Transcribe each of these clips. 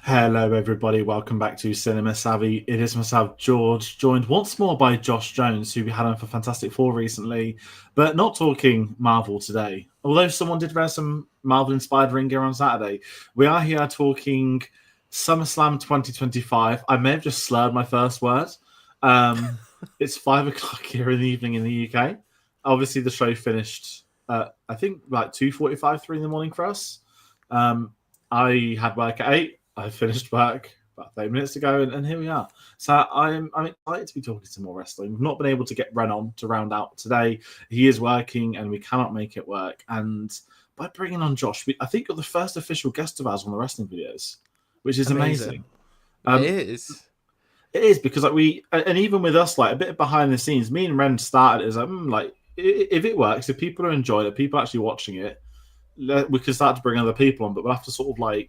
Hello, everybody. Welcome back to Cinema Savvy. It is myself, George, joined once more by Josh Jones, who we had on for Fantastic Four recently, but not talking Marvel today. Although someone did wear some Marvel-inspired ring gear on Saturday, we are here talking SummerSlam 2025. I may have just slurred my first word. It's 5 o'clock here in the evening in the UK. Obviously, the show finished, I think, like 2:45, 3 in the morning for us. I had work at 8. I finished work about 30 minutes ago, and here we are. So I'm excited to be talking some more wrestling. We've not been able to get Ren on to round out today. He is working, and we cannot make it work. And by bringing on Josh, I think you're the first official guest of ours on the wrestling videos, which is amazing. It is. It is because and even with us, like a bit behind the scenes, me and Ren started as if it works, if people are enjoying it, people are actually watching it, we can start to bring other people on, but we'll have to sort of like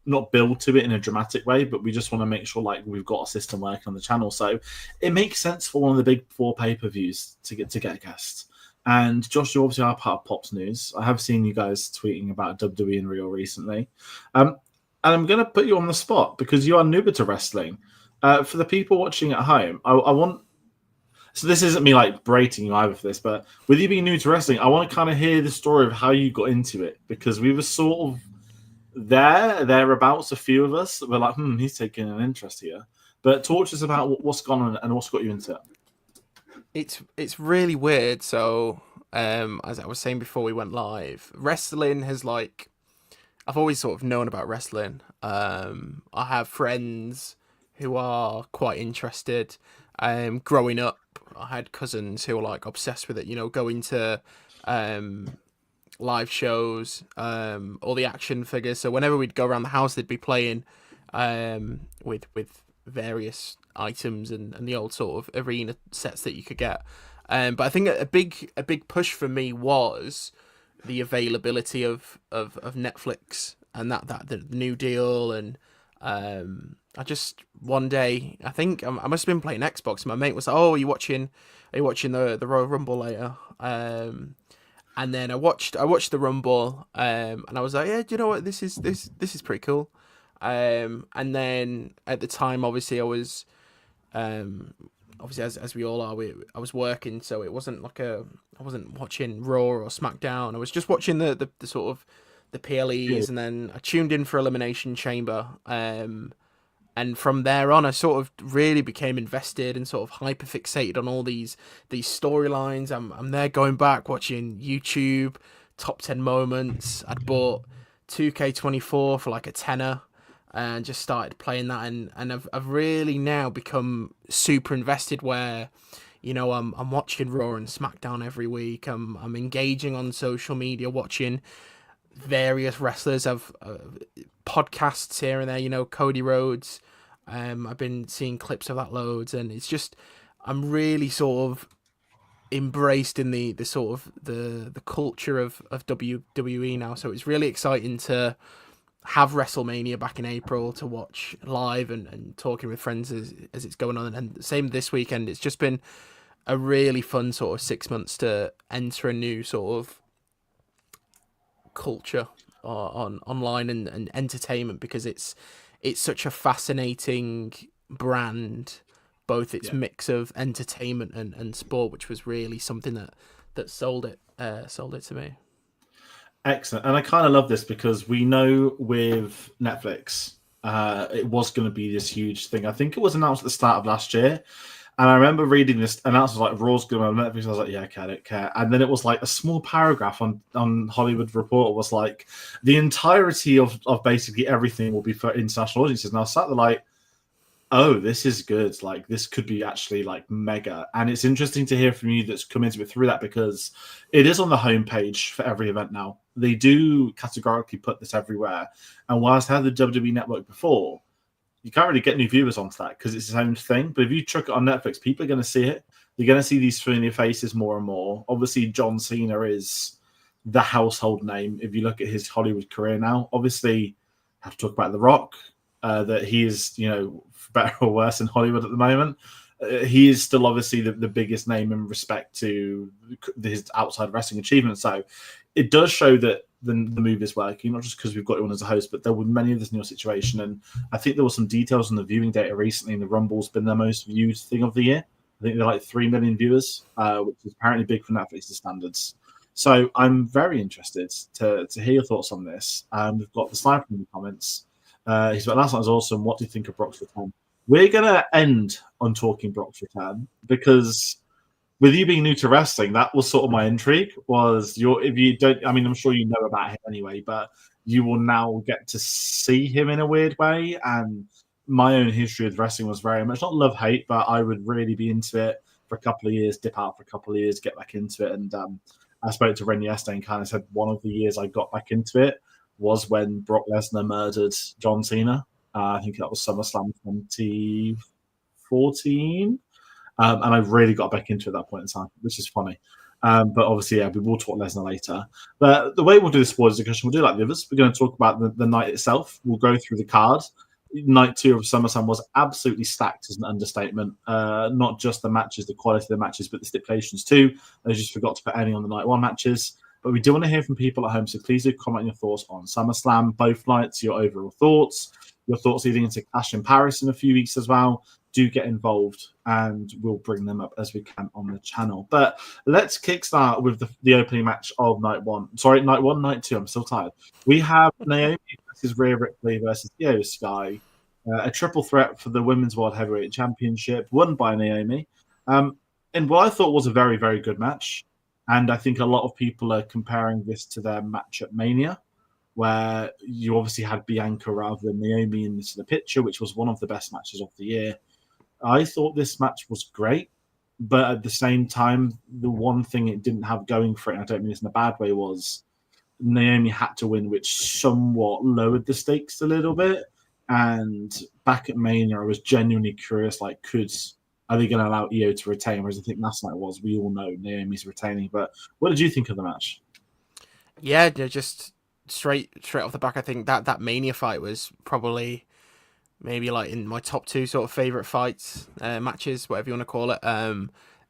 not build to it in a dramatic way, but we just want to make sure like we've got a system working on the channel. So it makes sense for one of the big 4 pay-per-views to get a guest. And Josh, you obviously are part of Pop's News. I have seen you guys tweeting about WWE and Rhea recently. And I'm going to put you on the spot because you are newer to wrestling. For the people watching at home, I want... So this isn't me like berating you either for this, but with you being new to wrestling, I want to kind of hear the story of how you got into it, because we were sort of thereabouts, a few of us were like, he's taking an interest here. But talk to us about what's gone on and what's got you into it. It's really weird. So, as I was saying before we went live, wrestling has I've always sort of known about wrestling. I have friends who are quite interested. Growing up, I had cousins who were like obsessed with it. You know, going to live shows, all the action figures. So whenever we'd go around the house, they'd be playing with various items and the old sort of arena sets that you could get. But I think a big push for me was the availability of Netflix and that the new deal. And I just one day, I think I must have been playing Xbox. My mate was like, "Oh, are you watching the Royal Rumble later?" And then I watched the Rumble, and I was like, "Yeah, do you know what? This is pretty cool." And then at the time, obviously, I was, obviously as we all are, I was working, so it wasn't like I wasn't watching Raw or SmackDown. I was just watching the sort of the PLEs, and then I tuned in for Elimination Chamber. And from there on, I sort of really became invested and sort of hyper fixated on all these storylines. I'm there going back watching YouTube top 10 moments. I'd bought 2K24 for like a tenner and just started playing that. And I've really now become super invested where, you know, I'm watching Raw and SmackDown every week. I'm engaging on social media, watching various wrestlers. I've podcasts here and there, you know, Cody Rhodes. I've been seeing clips of that loads, and it's just I'm really sort of embraced in the sort of the culture of WWE now. So it's really exciting to have WrestleMania back in April to watch live and talking with friends as it's going on. And same this weekend. It's just been a really fun sort of 6 months to enter a new sort of culture on online and entertainment, because it's such a fascinating brand, both its mix of entertainment and sport, which was really something that sold it to me. Excellent. And I kind of love this because we know with Netflix, it was going to be this huge thing. I think it was announced at the start of last year. And I remember reading this announcement like Raw's going on Netflix. I was like, yeah, okay, I don't care. And then it was like a small paragraph on Hollywood Reporter was like, the entirety of basically everything will be for international audiences. And I sat there like, oh, this is good. Like, this could be actually like mega. And it's interesting to hear from you that's come into it through that, because it is on the homepage for every event now. They do categorically put this everywhere. And whilst I had the WWE Network before, you can't really get new viewers onto that because it's its own thing. But if you chuck it on Netflix, people are going to see it. They're going to see these familiar faces more and more. Obviously, John Cena is the household name if you look at his Hollywood career now. Obviously, I have to talk about The Rock, that he is, you know, for better or worse in Hollywood at the moment. He is still obviously the biggest name in respect to his outside wrestling achievements. So it does show that the move is working, not just because we've got you on as a host, but there were many of this in your situation. And I think there were some details on the viewing data recently, and the Rumble's been their most viewed thing of the year. I think they're like 3 million viewers, which is apparently big for Netflix's standards. So I'm very interested to hear your thoughts on this. We've got the sniper in the comments. He's like, last night was awesome. What do you think of Brock's return? We're going to end on talking Brock's return because with you being new to wrestling, that was sort of my intrigue. If you don't, I mean, I'm sure you know about him anyway, but you will now get to see him in a weird way. And my own history with wrestling was very much not love hate, but I would really be into it for a couple of years, dip out for a couple of years, get back into it. And I spoke to Ren yesterday and kind of said one of the years I got back into it was when Brock Lesnar murdered John Cena. I think that was SummerSlam 2014. And I really got back into it at that point in time, which is funny. But obviously, yeah, we will talk Lesnar later. But the way we'll do this spoilers discussion, we'll do like the others. We're going to talk about the night itself. We'll go through the card. Night 2 of SummerSlam was absolutely stacked as an understatement. Not just the matches, the quality of the matches, but the stipulations too. I just forgot to put any on the Night 1 matches. But we do want to hear from people at home, so please do comment your thoughts on SummerSlam, both nights, your overall thoughts, your thoughts leading into Clash in Paris in a few weeks as well. Do get involved, and we'll bring them up as we can on the channel. But let's kickstart with the opening match of Night 1. Sorry, Night 1, Night 2. I'm still tired. We have Naomi versus Rhea Ripley versus Io Sky. A triple threat for the Women's World Heavyweight Championship, won by Naomi. In what I thought was a very, very good match. And I think a lot of people are comparing this to their match at Mania, where you obviously had Bianca rather than Naomi in the picture, which was one of the best matches of the year. I thought this match was great, but at the same time, the one thing it didn't have going for it, and I don't mean this in a bad way, was Naomi had to win, which somewhat lowered the stakes a little bit. And back at Mania, I was genuinely curious, like, are they going to allow Io to retain? Whereas I think last night was, we all know Naomi's retaining. But what did you think of the match? Yeah, just straight off the back, I think that Mania fight was probably maybe like in my top 2 sort of favorite fights, matches, whatever you want to call it.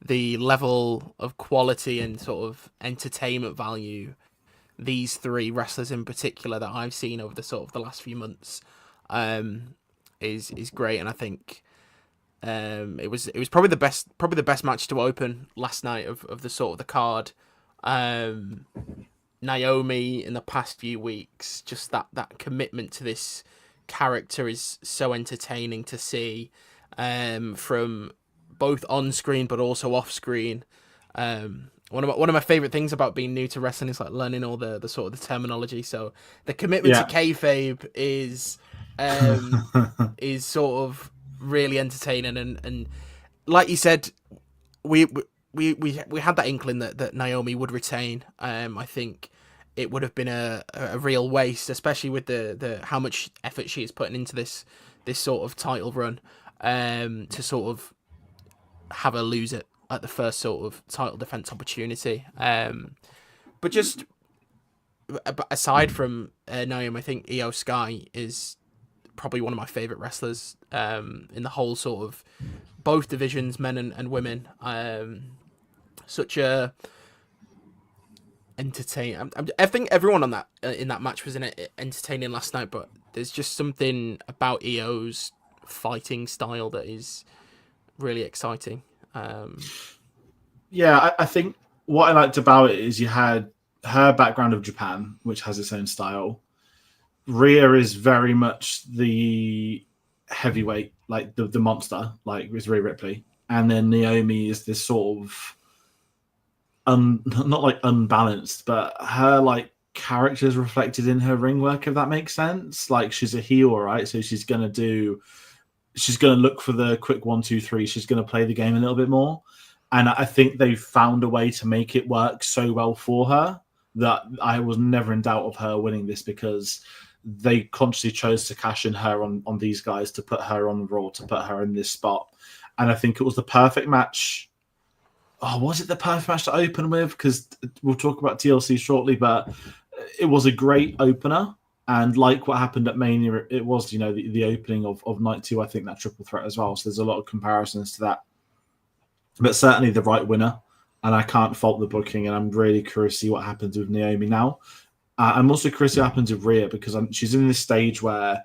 The level of quality and sort of entertainment value these 3 wrestlers in particular that I've seen over the last few months is great, and I think it was probably the best match to open last night of the sort of the card. Naomi in the past few weeks, just that commitment to this character is so entertaining to see, from both on screen but also off screen. One of my favorite things about being new to wrestling is like learning all the sort of the terminology. So the commitment to kayfabe is sort of really entertaining, and like you said, we had that inkling that Naomi would retain. I think it would have been a real waste, especially with the how much effort she is putting into this sort of title run, to sort of have her lose it at the first sort of title defense opportunity. But just aside from Naomi, I think Io Sky is probably one of my favorite wrestlers in the whole sort of both divisions, men and women. Such a entertaining. I think everyone on that in that match was entertaining last night, but there's just something about Io's fighting style that is really exciting. Yeah, I think what I liked about it is you had her background of Japan, which has its own style. Rhea is very much the heavyweight, like the monster, like with Rhea Ripley. And then Naomi is this sort of not like unbalanced, but her like character is reflected in her ring work, if that makes sense. Like she's a heel, right? So she's gonna look for the quick 1, 2, 3. She's gonna play the game a little bit more. And I think they've found a way to make it work so well for her that I was never in doubt of her winning this, because they consciously chose to cash in her on these guys, to put her on Raw, to put her in this spot. And I think it was the perfect match. Oh, was it the perfect match to open with? Because we'll talk about TLC shortly, but it was a great opener. And like what happened at Mania, it was, the opening of Night 2, I think, that triple threat as well. So there's a lot of comparisons to that. But certainly the right winner. And I can't fault the booking. And I'm really curious to see what happens with Naomi now. And also Chrissy happens with Rhea because she's in this stage where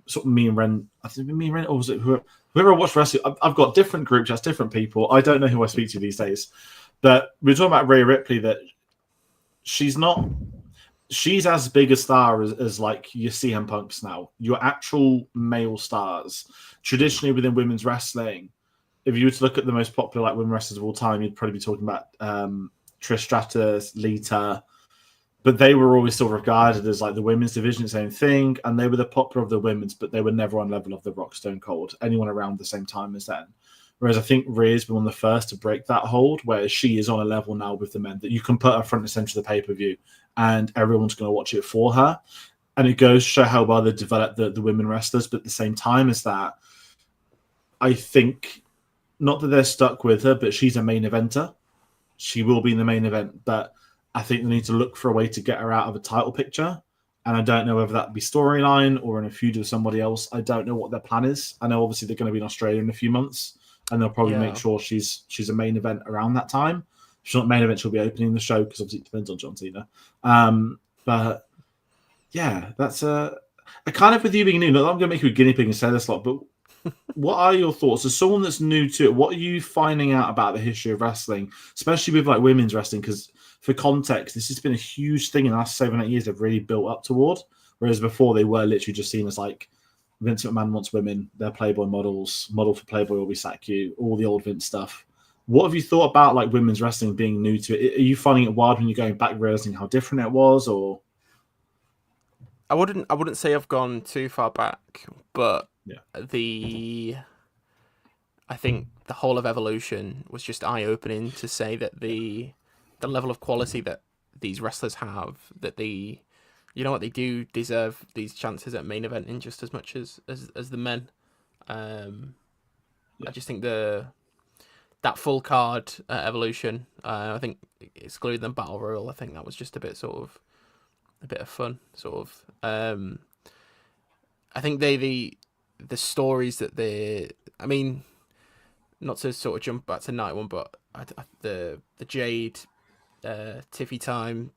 sort of me and Ren, I think me and Ren, or was it whoever I watched wrestling? I've got different group chats, different people. I don't know who I speak to these days. But we're talking about Rhea Ripley, that she's as big a star as like your CM Punks now, your actual male stars. Traditionally within women's wrestling, if you were to look at the most popular like women wrestlers of all time, you'd probably be talking about Trish Stratus, Lita, but they were always still regarded as like the women's division, its own thing, and they were the popular of the women's, but they were never on level of the Rock, Stone Cold, anyone around the same time as them. Whereas I think Rhea's been one of the first to break that hold, where she is on a level now with the men that you can put her front and center of the pay-per-view and everyone's going to watch it for her. And it goes to show how well they developed the women wrestlers, but at the same time as that, I think, not that they're stuck with her, but she's a main eventer. She will be in the main event, but I think they need to look for a way to get her out of a title picture. And I don't know whether that be storyline or in a feud with somebody else. I don't know what their plan is. I know obviously they're going to be in Australia in a few months, and they'll probably make sure she's a main event around that time. If she's not main event, she'll be opening the show because obviously it depends on John Cena. But yeah, that's a kind of with you being new. Not that I'm going to make you a guinea pig and say this a lot, but what are your thoughts as someone that's new to it? What are you finding out about the history of wrestling, especially with like women's wrestling? Because for context, this has been a huge thing in the last 7 or 8 years. They've really built up toward, whereas before they were literally just seen as like Vince McMahon wants women, they're Playboy models, model for Playboy will be sack you, all the old Vince stuff. What have you thought about like women's wrestling being new to it? Are you finding it wild when you're going back, realizing how different it was, or? I wouldn't say I've gone too far back, but yeah. I think the whole of Evolution was just eye-opening to say that the level of quality that these wrestlers have, that they do deserve these chances at main eventing just as much as the men. I just think that full card at Evolution, I think excluding the Battle Royal, I think that was just a bit of fun, sort of. I think the stories that I mean, not to sort of jump back to night one, but the Jade Tiffy time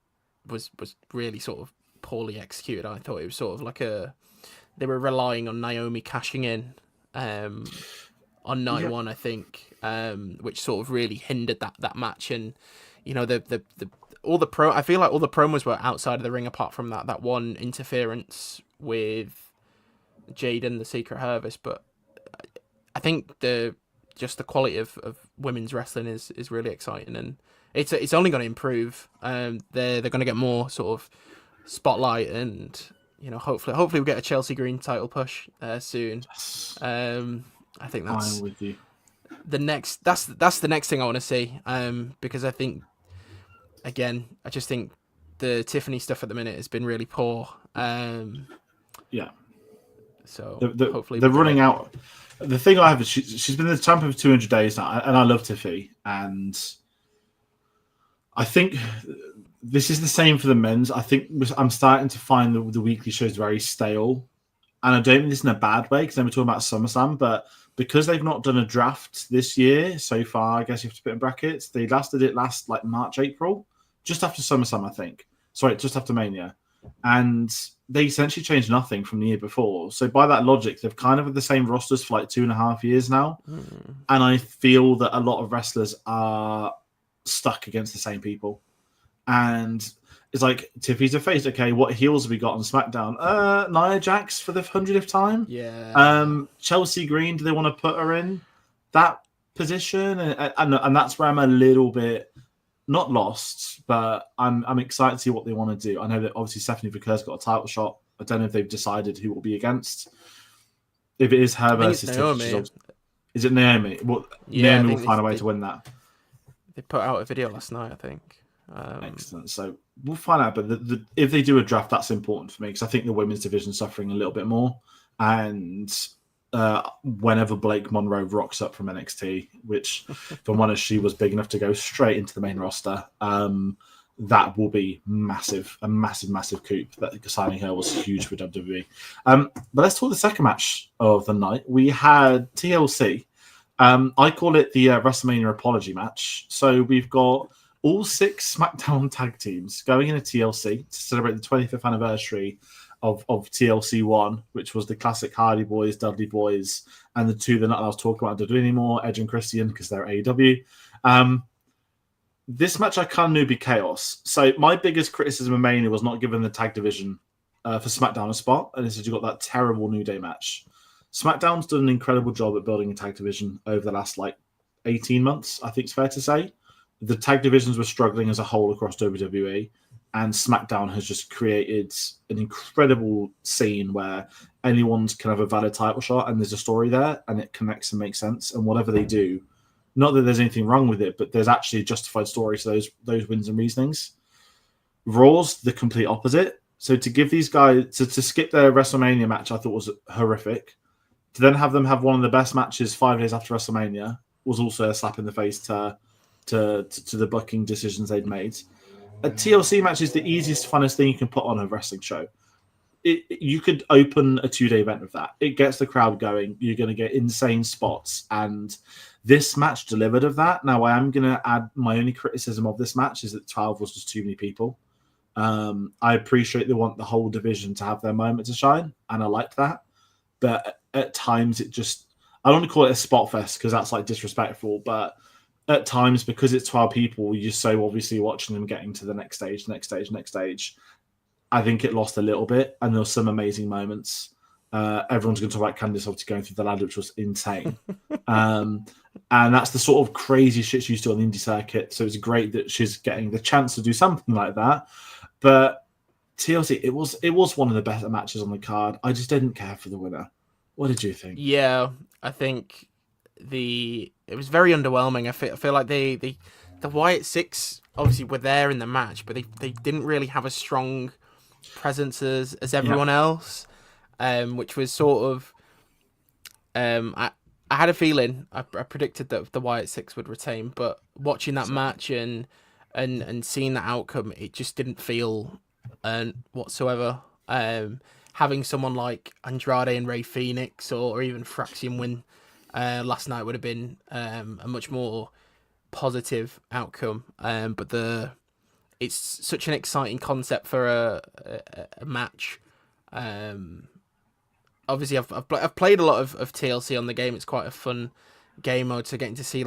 was really sort of poorly executed. I thought it was sort of like they were relying on Naomi cashing in on night one, I think, which sort of really hindered that match. And you know, I feel like all the promos were outside of the ring apart from that one interference with Jade and the Secret Harvest. But I think the quality of women's wrestling is really exciting, and it's only going to improve. They're going to get more sort of spotlight, and you know, hopefully we'll get a Chelsea Green title push soon. I think that's I'm with you. That's the next thing I want to see. Because I think, again, I just think the Tiffany stuff at the minute has been really poor. Yeah. So hopefully they're running out. The thing I have is she's been the champion for 200 days now, and I love Tiffy, and I think this is the same for the men's. I think I'm starting to find the weekly shows very stale, and I don't mean this in a bad way because then we're talking about SummerSlam, but because they've not done a draft this year so far, I guess you have to put in brackets. They did it last like March, April, just after SummerSlam, I think. Sorry, just after Mania, and they essentially changed nothing from the year before. So by that logic, they've kind of had the same rosters for like 2.5 years now. And I feel that a lot of wrestlers are stuck against the same people. And it's like, Tiffy's a face. Okay, what heels have we got on SmackDown? Nia Jax for the 100th time? Yeah. Chelsea Green, do they want to put her in that position? And that's where I'm a little bit not lost, but I'm excited to see what they want to do. I know that obviously Stephanie Vickers got a title shot. I don't know if they've decided who will be against. If it is her versus Tiffany, is it Naomi? Well, yeah, Naomi will find a way to win that. They put out a video last night, I think. Excellent. So we'll find out. But if they do a draft, that's important for me because I think the women's division is suffering a little bit more. And whenever Blake Monroe rocks up from NXT, which, if I'm honest, she was big enough to go straight into the main roster, that will be massive, a massive coup. That signing her was huge for WWE. But let's talk the second match of the night. We had TLC. I call it the WrestleMania apology match. So we've got all 6 SmackDown tag teams going in a TLC to celebrate the 25th anniversary of TLC 1, which was the classic Hardy Boys, Dudley Boys, and the 2 they're not allowed to talk about WWE anymore, Edge and Christian, because they're AEW. This match I kind of knew would be chaos. So my biggest criticism of Mania was not giving the tag division for SmackDown a spot, and this is you got that terrible New Day match. SmackDown's done an incredible job at building a tag division over the last 18 months, I think it's fair to say. The tag divisions were struggling as a whole across WWE, and SmackDown has just created an incredible scene where anyone can have a valid title shot and there's a story there and it connects and makes sense. And whatever they do, not that there's anything wrong with it, but there's actually a justified story to those wins and reasonings. Raw's the complete opposite. So to give these guys, to skip their WrestleMania match, I thought was horrific. To then have them have one of the best matches 5 days after WrestleMania was also a slap in the face to the booking decisions they'd made. A TLC match is the easiest, funnest thing you can put on a wrestling show. You could open a 2-day event with that. It gets the crowd going. You're going to get insane spots. And this match delivered of that. Now, I am going to add my only criticism of this match is that 12 was just too many people. I appreciate they want the whole division to have their moment to shine, and I liked that. But at times, it just... I don't want to call it a spot fest because that's disrespectful, but at times, because it's 12 people, you're so obviously watching them getting to the next stage. I think it lost a little bit, and there were some amazing moments. Everyone's going to talk about Candice obviously going through the ladder, which was insane. And that's the sort of crazy shit she used to do on the indie circuit. So it's great that she's getting the chance to do something like that. But TLC, it was one of the better matches on the card. I just didn't care for the winner. What did you think? Yeah, I think it was very underwhelming. I feel like the Wyatt Six obviously were there in the match, but they didn't really have a strong presence as everyone else, which was sort of I had a feeling I predicted that the Wyatt Six would retain, but watching that match and seeing that outcome, it just didn't feel whatsoever. Having someone like Andrade and Rey Fenix or even Fraxian win last night would have been a much more positive outcome. But it's such an exciting concept for a match. Obviously, I've played a lot of TLC on the game. It's quite a fun game mode. So getting to see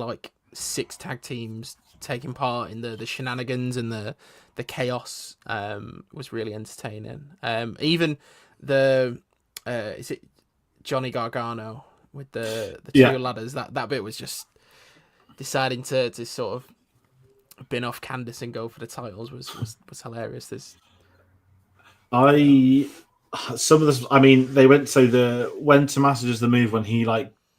6 tag teams taking part in the shenanigans and the chaos was really entertaining. Even is it Johnny Gargano with the 2 ladders? That bit was just deciding to sort of bin off Candice and go for the titles was hilarious. Some of this, I mean, they went when Tommaso does the move when he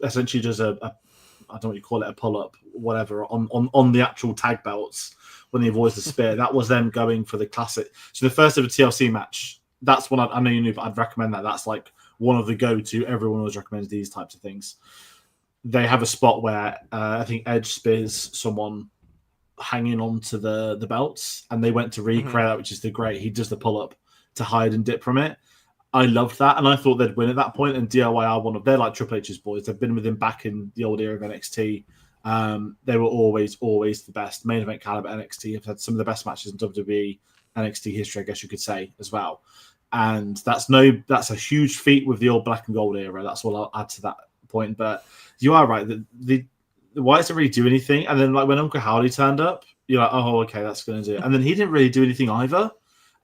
essentially does I don't know what you call it, a pull up, whatever, on the actual tag belts when he avoids the spear. That was them going for the classic. So the first ever TLC match, that's one I know you knew, but I'd recommend that. That's one of the go-to. Everyone always recommends these types of things. They have a spot where I think Edge spears someone hanging onto the belts, and they went to recreate that, which is great. He does the pull up to hide and dip from it. I loved that, and I thought they'd win at that point. And DIY are they're like Triple H's boys. They've been with him back in the old era of NXT. They were always the best. Main event caliber NXT have had some of the best matches in WWE NXT history, I guess you could say, as well. And that's a huge feat with the old black and gold era. That's all I'll add to that point. But you are right. The Wyatts didn't really do anything. And then when Uncle Howdy turned up, you're like, oh, okay, that's going to do it. And then he didn't really do anything either.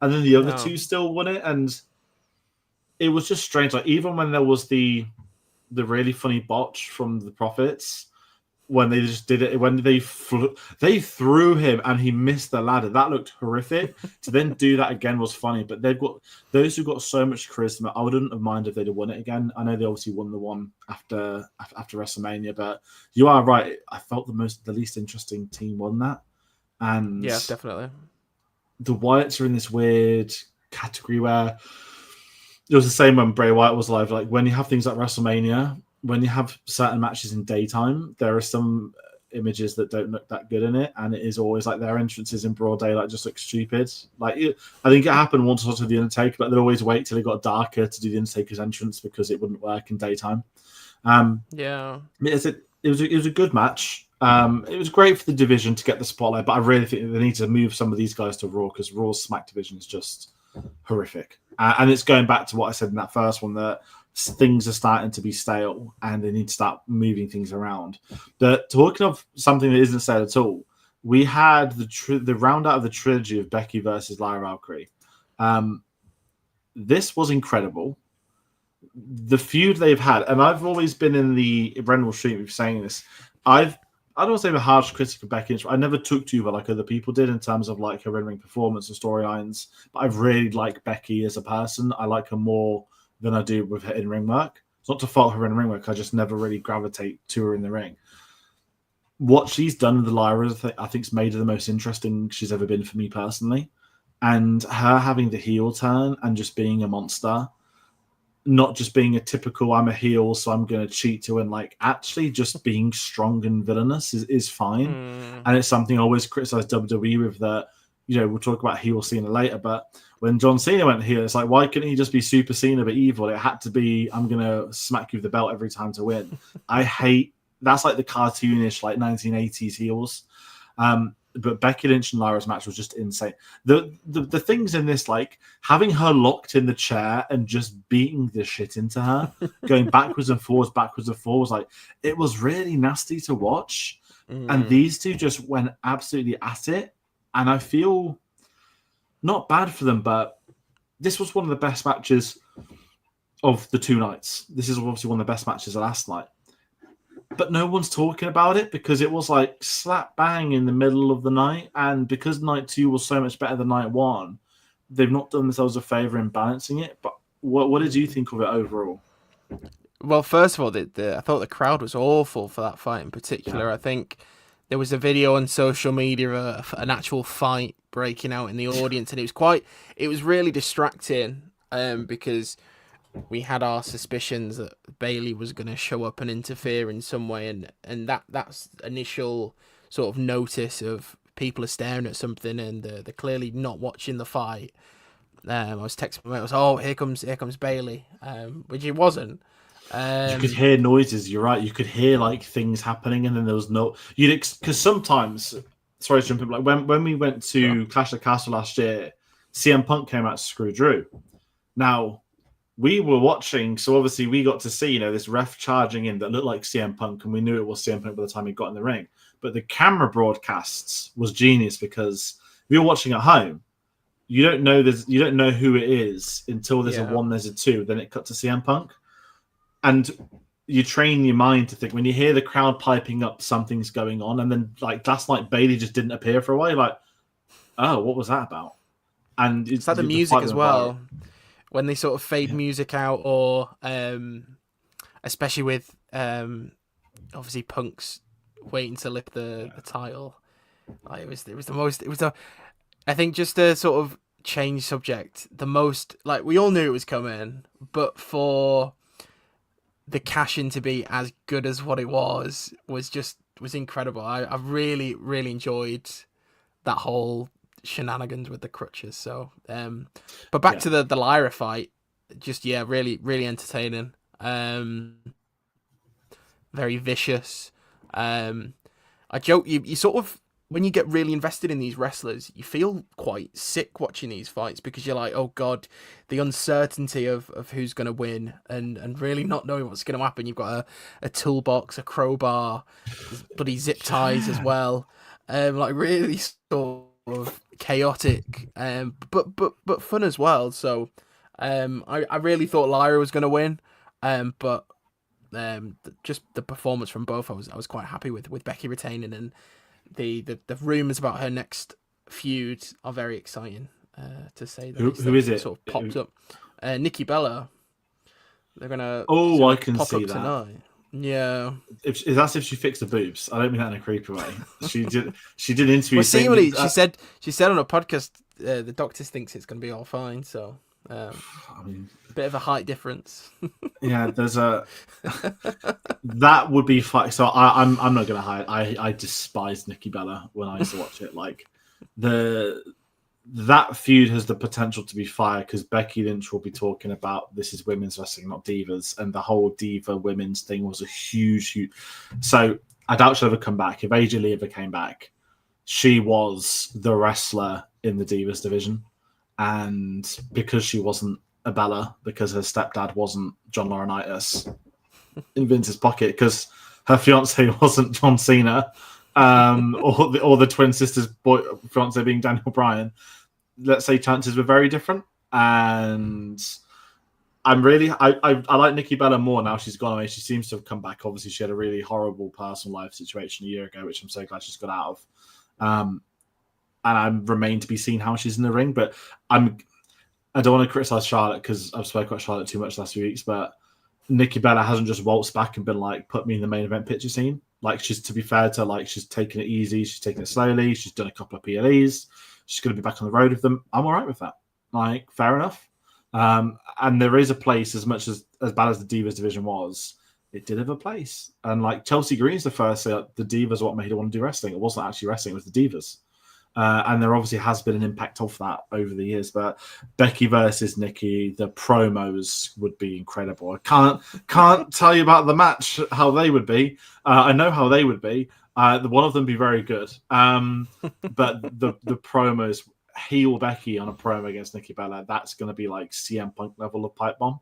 And then the other two still won it. And it was just strange. Even when there was the really funny botch from the Profits, when they just did it, when they threw him and he missed the ladder, that looked horrific. To then do that again was funny. But they've got those who've got so much charisma. I wouldn't have minded if they'd have won it again. I know they obviously won the one after WrestleMania, but you are right. I felt the least interesting team won that. And yeah, definitely. The Wyatts are in this weird category where it was the same when Bray Wyatt was alive. When you have things like WrestleMania, when you have certain matches in daytime, there are some images that don't look that good in it, and it is always their entrances in broad daylight just look stupid. I think it happened once or twice with the Undertaker, but they'd always wait till it got darker to do the Undertaker's entrance because it wouldn't work in daytime. Yeah, it was a good match. It was great for the division to get the spotlight, but I really think they need to move some of these guys to Raw because Raw's Smack division is just horrific. And it's going back to what I said in that first one, that things are starting to be stale and they need to start moving things around. But talking of something that isn't stale at all, we had the round out of the trilogy of Becky versus Lyra Valkyrie. This was incredible. The feud they've had, and I've always been in the Reynolds street of saying this, I don't want to say I'm a harsh critic of Becky Lynch. I never took to her like other people did in terms of like her in-ring performance and storylines. But I really like Becky as a person. I like her more than I do with her in-ring work. It's not to fault her in-ring work. I just never really gravitate to her in the ring. What she's done with the Lyra, I think, has made her the most interesting she's ever been for me personally. And her having the heel turn and just being a monster, not just being a typical I'm a heel, so I'm going to cheat to win, like actually just being strong and villainous is fine. And it's something I always criticize WWE with that, we'll talk about heel Cena later, but when John Cena went heel, it's like, why couldn't he just be super Cena but evil? It had to be, I'm going to smack you with the belt every time to win. I hate, that's like the cartoonish, like 1980s heels. But Becky Lynch and Lyra's match was just insane. The things in this, like having her locked in the chair and just beating the shit into her, going backwards and forwards, like it was really nasty to watch. And these two just went absolutely at it. And I feel not bad for them, but this was one of the best matches of the two nights. This is obviously one of the best matches of last night. But no one's talking about it because it was like slap bang in the middle of the night. And because night 2 was so much better than night 1, they've not done themselves a favor in balancing it. But what did you think of it overall? Well, first of all, I thought the crowd was awful for that fight in particular. Yeah. I think there was a video on social media of an actual fight breaking out in the audience, and it was really distracting because we had our suspicions that Bayley was going to show up and interfere in some way, and that's initial sort of notice of people are staring at something and they're clearly not watching the fight. I was texting my mate, here comes Bayley, which it wasn't. You could hear noises. You're right. You could hear like things happening, and then there was no. Because sometimes, sorry to jump in, like when we went to Clash of the Castle last year, CM Punk came out to screw Drew. Now we were watching, so obviously we got to see this ref charging in that looked like CM Punk, and we knew it was CM Punk by the time he got in the ring. But the camera broadcasts was genius because we were watching at home. You don't know who it is until there's a 1, there's a 2, then it cut to CM Punk. And you train your mind to think when you hear the crowd piping up, something's going on. And then like last night, Bayley just didn't appear for a while. You're like, oh, what was that about? And it's like the music as well. When they sort of fade music out, or especially with obviously Punk's waiting to lift the title. Like I think just to sort of change subject, the most, like we all knew it was coming, but for the cash in to be as good as what it was incredible. I really, really enjoyed that whole shenanigans with the crutches. So, but back to the Lyra fight, just really, really entertaining. Very vicious. I joke you sort of, when you get really invested in these wrestlers, you feel quite sick watching these fights because you're like, oh god, the uncertainty of who's going to win and really not knowing what's going to happen. You've got a toolbox, a crowbar, bloody zip ties as well. Like really sort of chaotic, but fun as well. So I really thought Lyra was going to win, but just the performance from both, I was quite happy with Becky retaining, and the rumors about her next feud are very exciting, to say that. Who is it? Sort of popped up. Nikki Bella. They're gonna. I can pop see up that. Tonight. Yeah. That's if she fixed the boobs. I don't mean that in a creepy way. She did interview. Well, seemingly, she said on a podcast, the doctors thinks it's gonna be all fine. So. I mean, bit of a height difference. Yeah, there's a that would be fine. So I'm not gonna hide. I despise Nikki Bella when I used to watch it. Like that feud has the potential to be fire because Becky Lynch will be talking about this is women's wrestling, not divas, and the whole diva women's thing was a huge. So I doubt she'll ever come back. If AJ Lee ever came back, she was the wrestler in the Divas division. And because she wasn't a Bella, because her stepdad wasn't John Laurinaitis in Vince's pocket, because her fiance wasn't John Cena, or the twin sisters' fiance being Daniel Bryan, let's say chances were very different. And I like Nikki Bella more now she's gone away. She seems to have come back. Obviously, she had a really horrible personal life situation a year ago, which I'm so glad she's got out of. And I remain to be seen how she's in the ring. But I don't want to criticize Charlotte because I've spoken about Charlotte too much the last few weeks. But Nikki Bella hasn't just waltzed back and been like, put me in the main event picture scene. Like, she's, to be fair to, like, she's taking it easy. She's taking it slowly. She's done a couple of PLEs. She's going to be back on the road with them. I'm all right with that. Like, fair enough. And there is a place, as much as bad as the Divas division was, it did have a place. And like Chelsea Green's the first say like, the Divas are what made her want to do wrestling. It wasn't actually wrestling, it was the Divas. And there obviously has been an impact of that over the years. But Becky versus Nikki, the promos would be incredible. I can't tell you about the match, how they would be. I know how they would be. One of them be very good. But the promos, heel Becky on a promo against Nikki Bella, that's going to be like CM Punk level of pipe bomb.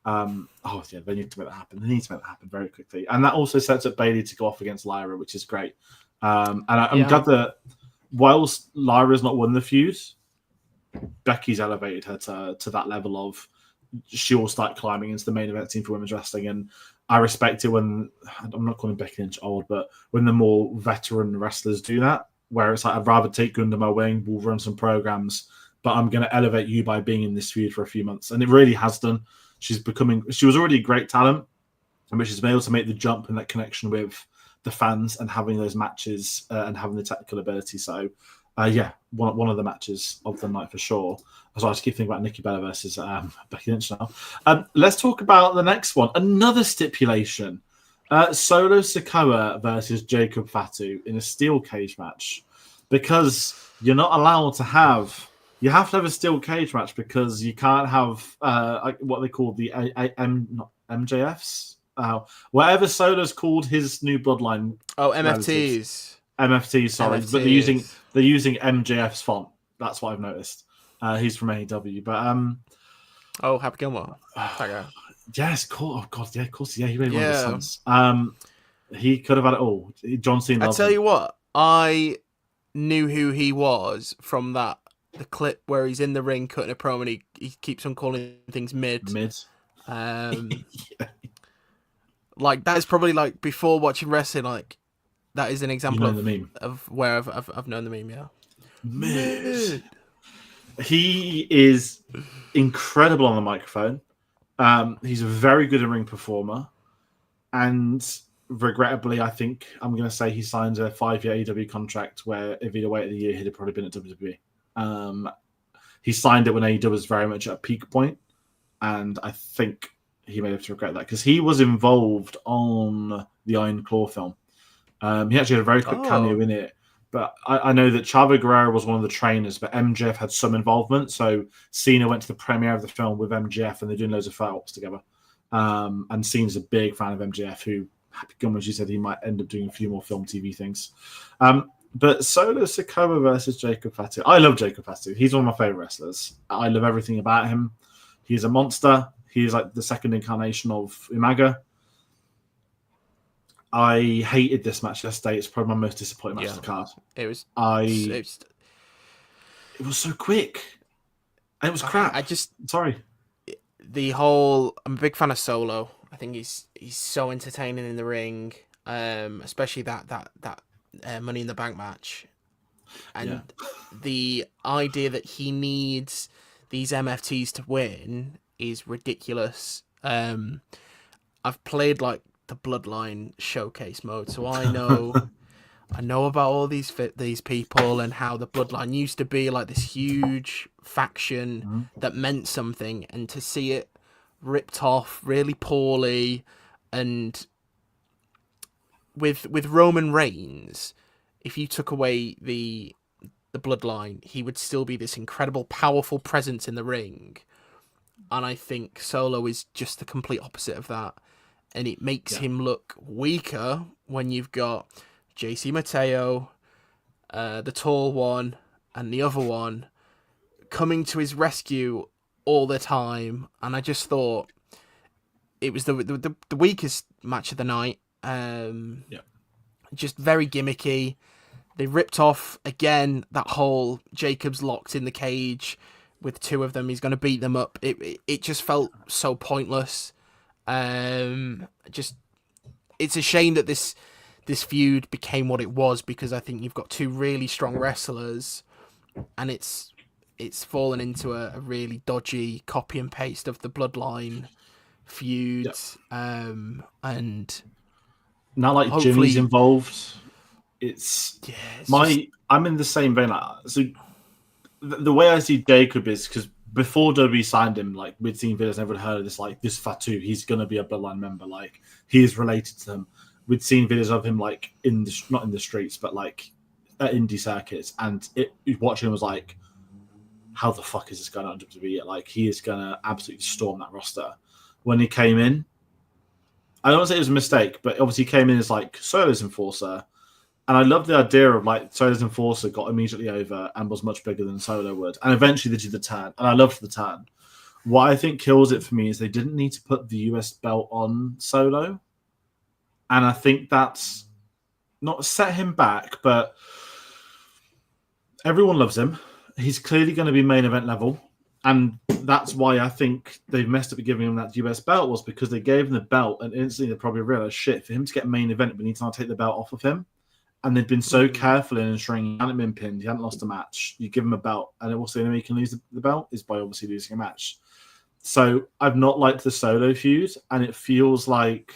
They need to make that happen. They need to make that happen very quickly. And that also sets up Bayley to go off against Lyra, which is great. And I'm glad that whilst Lyra's not won the feud, Becky's elevated her to that level of she'll start climbing into the main event team for women's wrestling. And I respect it when, I'm not calling Becky Lynch old, but when the more veteran wrestlers do that, where it's like, I'd rather take you under my wing, we'll run some programs, but I'm going to elevate you by being in this feud for a few months. And it really has done. She was already a great talent, but she's been able to make the jump and that connection with the fans and having those matches and having the technical ability. So, one of the matches of the night for sure. So I just keep thinking about Nikki Bella versus Becky Lynch now. Let's talk about the next one. Another stipulation. Solo Sikoa versus Jacob Fatu in a steel cage match. Because you're not allowed to have... You have to have a steel cage match because you can't have what they call the MJFs. Whatever Solo's called his new bloodline. Oh, MFTs. MFTs, sorry. MFTs. But they're using MJF's font. That's what I've noticed. He's from AEW. But Happy Gilmore. Yes, cool. Oh god, yeah, of course. Yeah, he really wanted his sons. He could have had it all. John Cena. I tell you what, I knew who he was from the clip where he's in the ring cutting a promo and he keeps on calling things mid. Like that is probably like before watching wrestling, like that is an example of where I've known the meme. Yeah, mid. He is incredible on the microphone. He's a very good in-ring performer, and regrettably, I think I'm going to say he signs a 5-year AEW contract where if he'd waited a year, he'd have probably been at WWE. He signed it when AEW was very much at a peak point, and I think he may have to regret that because he was involved on the Iron Claw film. He actually had a very quick cameo in it, but I know that Chavo Guerrero was one of the trainers, but MJF had some involvement. So Cena went to the premiere of the film with MJF, and they're doing loads of photo ops together. And Cena's a big fan of MJF, who Happy Gilmore, she said he might end up doing a few more film TV things. But Solo Sikoa versus Jacob Fatu. I love Jacob Fatu. He's one of my favorite wrestlers. I love everything about him. He's a monster. He's like the second incarnation of Umaga. I hated this match yesterday. It's probably my most disappointing match of the card. It was so quick. And it was crap. Sorry. I'm a big fan of Solo. I think he's so entertaining in the ring. Especially that Money in the Bank match. And the idea that he needs these MFTs to win is ridiculous. I've played like the Bloodline showcase mode, so I know about all these people and how the Bloodline used to be like this huge faction that meant something, and to see it ripped off really poorly. And with Roman Reigns, if you took away the Bloodline, he would still be this incredible, powerful presence in the ring. And I think Solo is just the complete opposite of that. And it makes him look weaker when you've got JC Mateo, the tall one, and the other one coming to his rescue all the time, and I just thought it was the weakest match of the night. Just very gimmicky. They ripped off again that whole Jacobs locked in the cage with two of them. He's going to beat them up. It just felt so pointless. Just it's a shame that this feud became what it was, because I think you've got two really strong wrestlers, and it's fallen into a really dodgy copy and paste of the Bloodline feud. Yep. And now, like, Jimmy's involved. I'm in the same vein. So the way I see Jacob is, because before WWE signed him, like, we'd seen videos, never heard of this, like, this Fatu, he's going to be a Bloodline member. Like, he is related to them. We'd seen videos of him, like, not in the streets, but, like, at indie circuits. And watching him was like, how the fuck is this going on WWE? Like, he is going to absolutely storm that roster. When he came in, I don't want to say it was a mistake, but obviously he came in as, like, Solo's enforcer. And I love the idea of, like, Solo's enforcer got immediately over and was much bigger than Solo would. And eventually they did the turn. And I loved the turn. What I think kills it for me is they didn't need to put the US belt on Solo. And I think that's not set him back, but everyone loves him. He's clearly going to be main event level. And that's why I think they've messed up at giving him that US belt, was because they gave him the belt and instantly they probably realized, shit, for him to get main event, we need to now take the belt off of him. And they've been so careful in ensuring he hadn't been pinned, he hadn't lost a match. You give him a belt, and also the only way he can lose the belt is by obviously losing a match. So I've not liked the Solo feud, and it feels like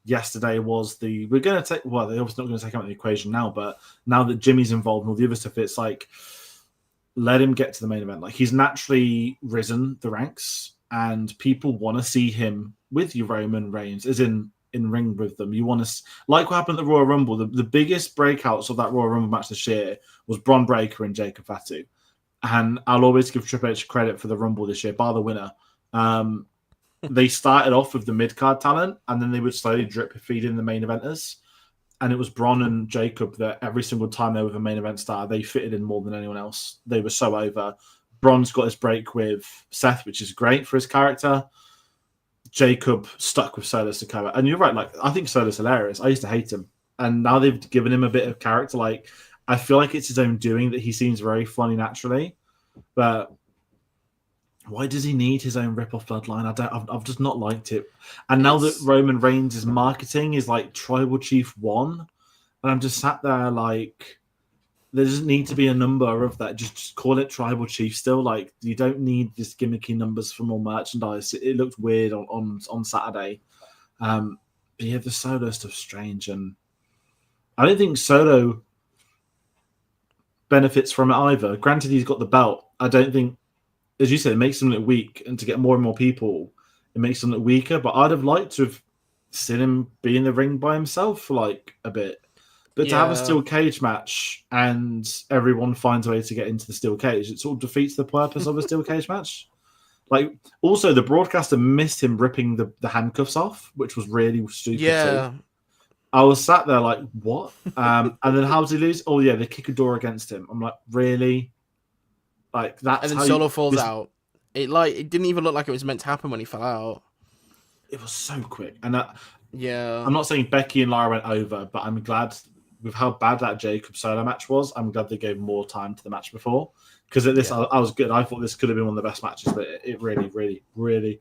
yesterday was we're going to take, well, they're obviously not going to take him out of the equation now, but now that Jimmy's involved and all the other stuff, it's like, let him get to the main event. Like, he's naturally risen the ranks, and people want to see him with your Roman Reigns, as in ring with them. You want to, like what happened at the Royal Rumble, the biggest breakouts of that Royal Rumble match this year was Bron Breakker and Jacob Fatu. And I'll always give Triple H credit for the Rumble this year, bar the winner. They started off with the mid-card talent, and then they would slowly drip feed in the main eventers. And it was Bron and Jacob that every single time they were the main event star, they fitted in more than anyone else. They were so over. Bron's got his break with Seth, which is great for his character. Jacob stuck with Solo Sikoa. And you're right, like, I think Solo's hilarious. I used to hate him. And now they've given him a bit of character. Like, I feel like it's his own doing that he seems very funny naturally. But why does he need his own rip-off bloodline? I've just not liked it. And now that Roman Reigns' marketing is like Tribal Chief 1, and I'm just sat there like, there doesn't need to be a number of that. Just call it Tribal Chief still. Like, you don't need this gimmicky numbers for more merchandise. It looked weird on Saturday. But yeah, the Solo stuff's strange. And I don't think Solo benefits from it either. Granted, he's got the belt. I don't think, as you said, it makes him look weak. And to get more and more people, it makes him look weaker. But I'd have liked to have seen him be in the ring by himself for like a bit. But to have a steel cage match and everyone finds a way to get into the steel cage, it sort of defeats the purpose of a steel cage match. Like, also, the broadcaster missed him ripping the handcuffs off, which was really stupid too. I was sat there like, what? And then how does he lose? Oh, yeah, they kick a door against him. I'm like, really? Like, that's and then Solo falls out. It didn't even look like it was meant to happen when he fell out. It was so quick. And yeah, I'm not saying Becky and Lara went over, but I'm glad with how bad that Jacob Solo match was. I'm glad they gave more time to the match before, because at this I was good. I thought this could have been one of the best matches, but it really, really, really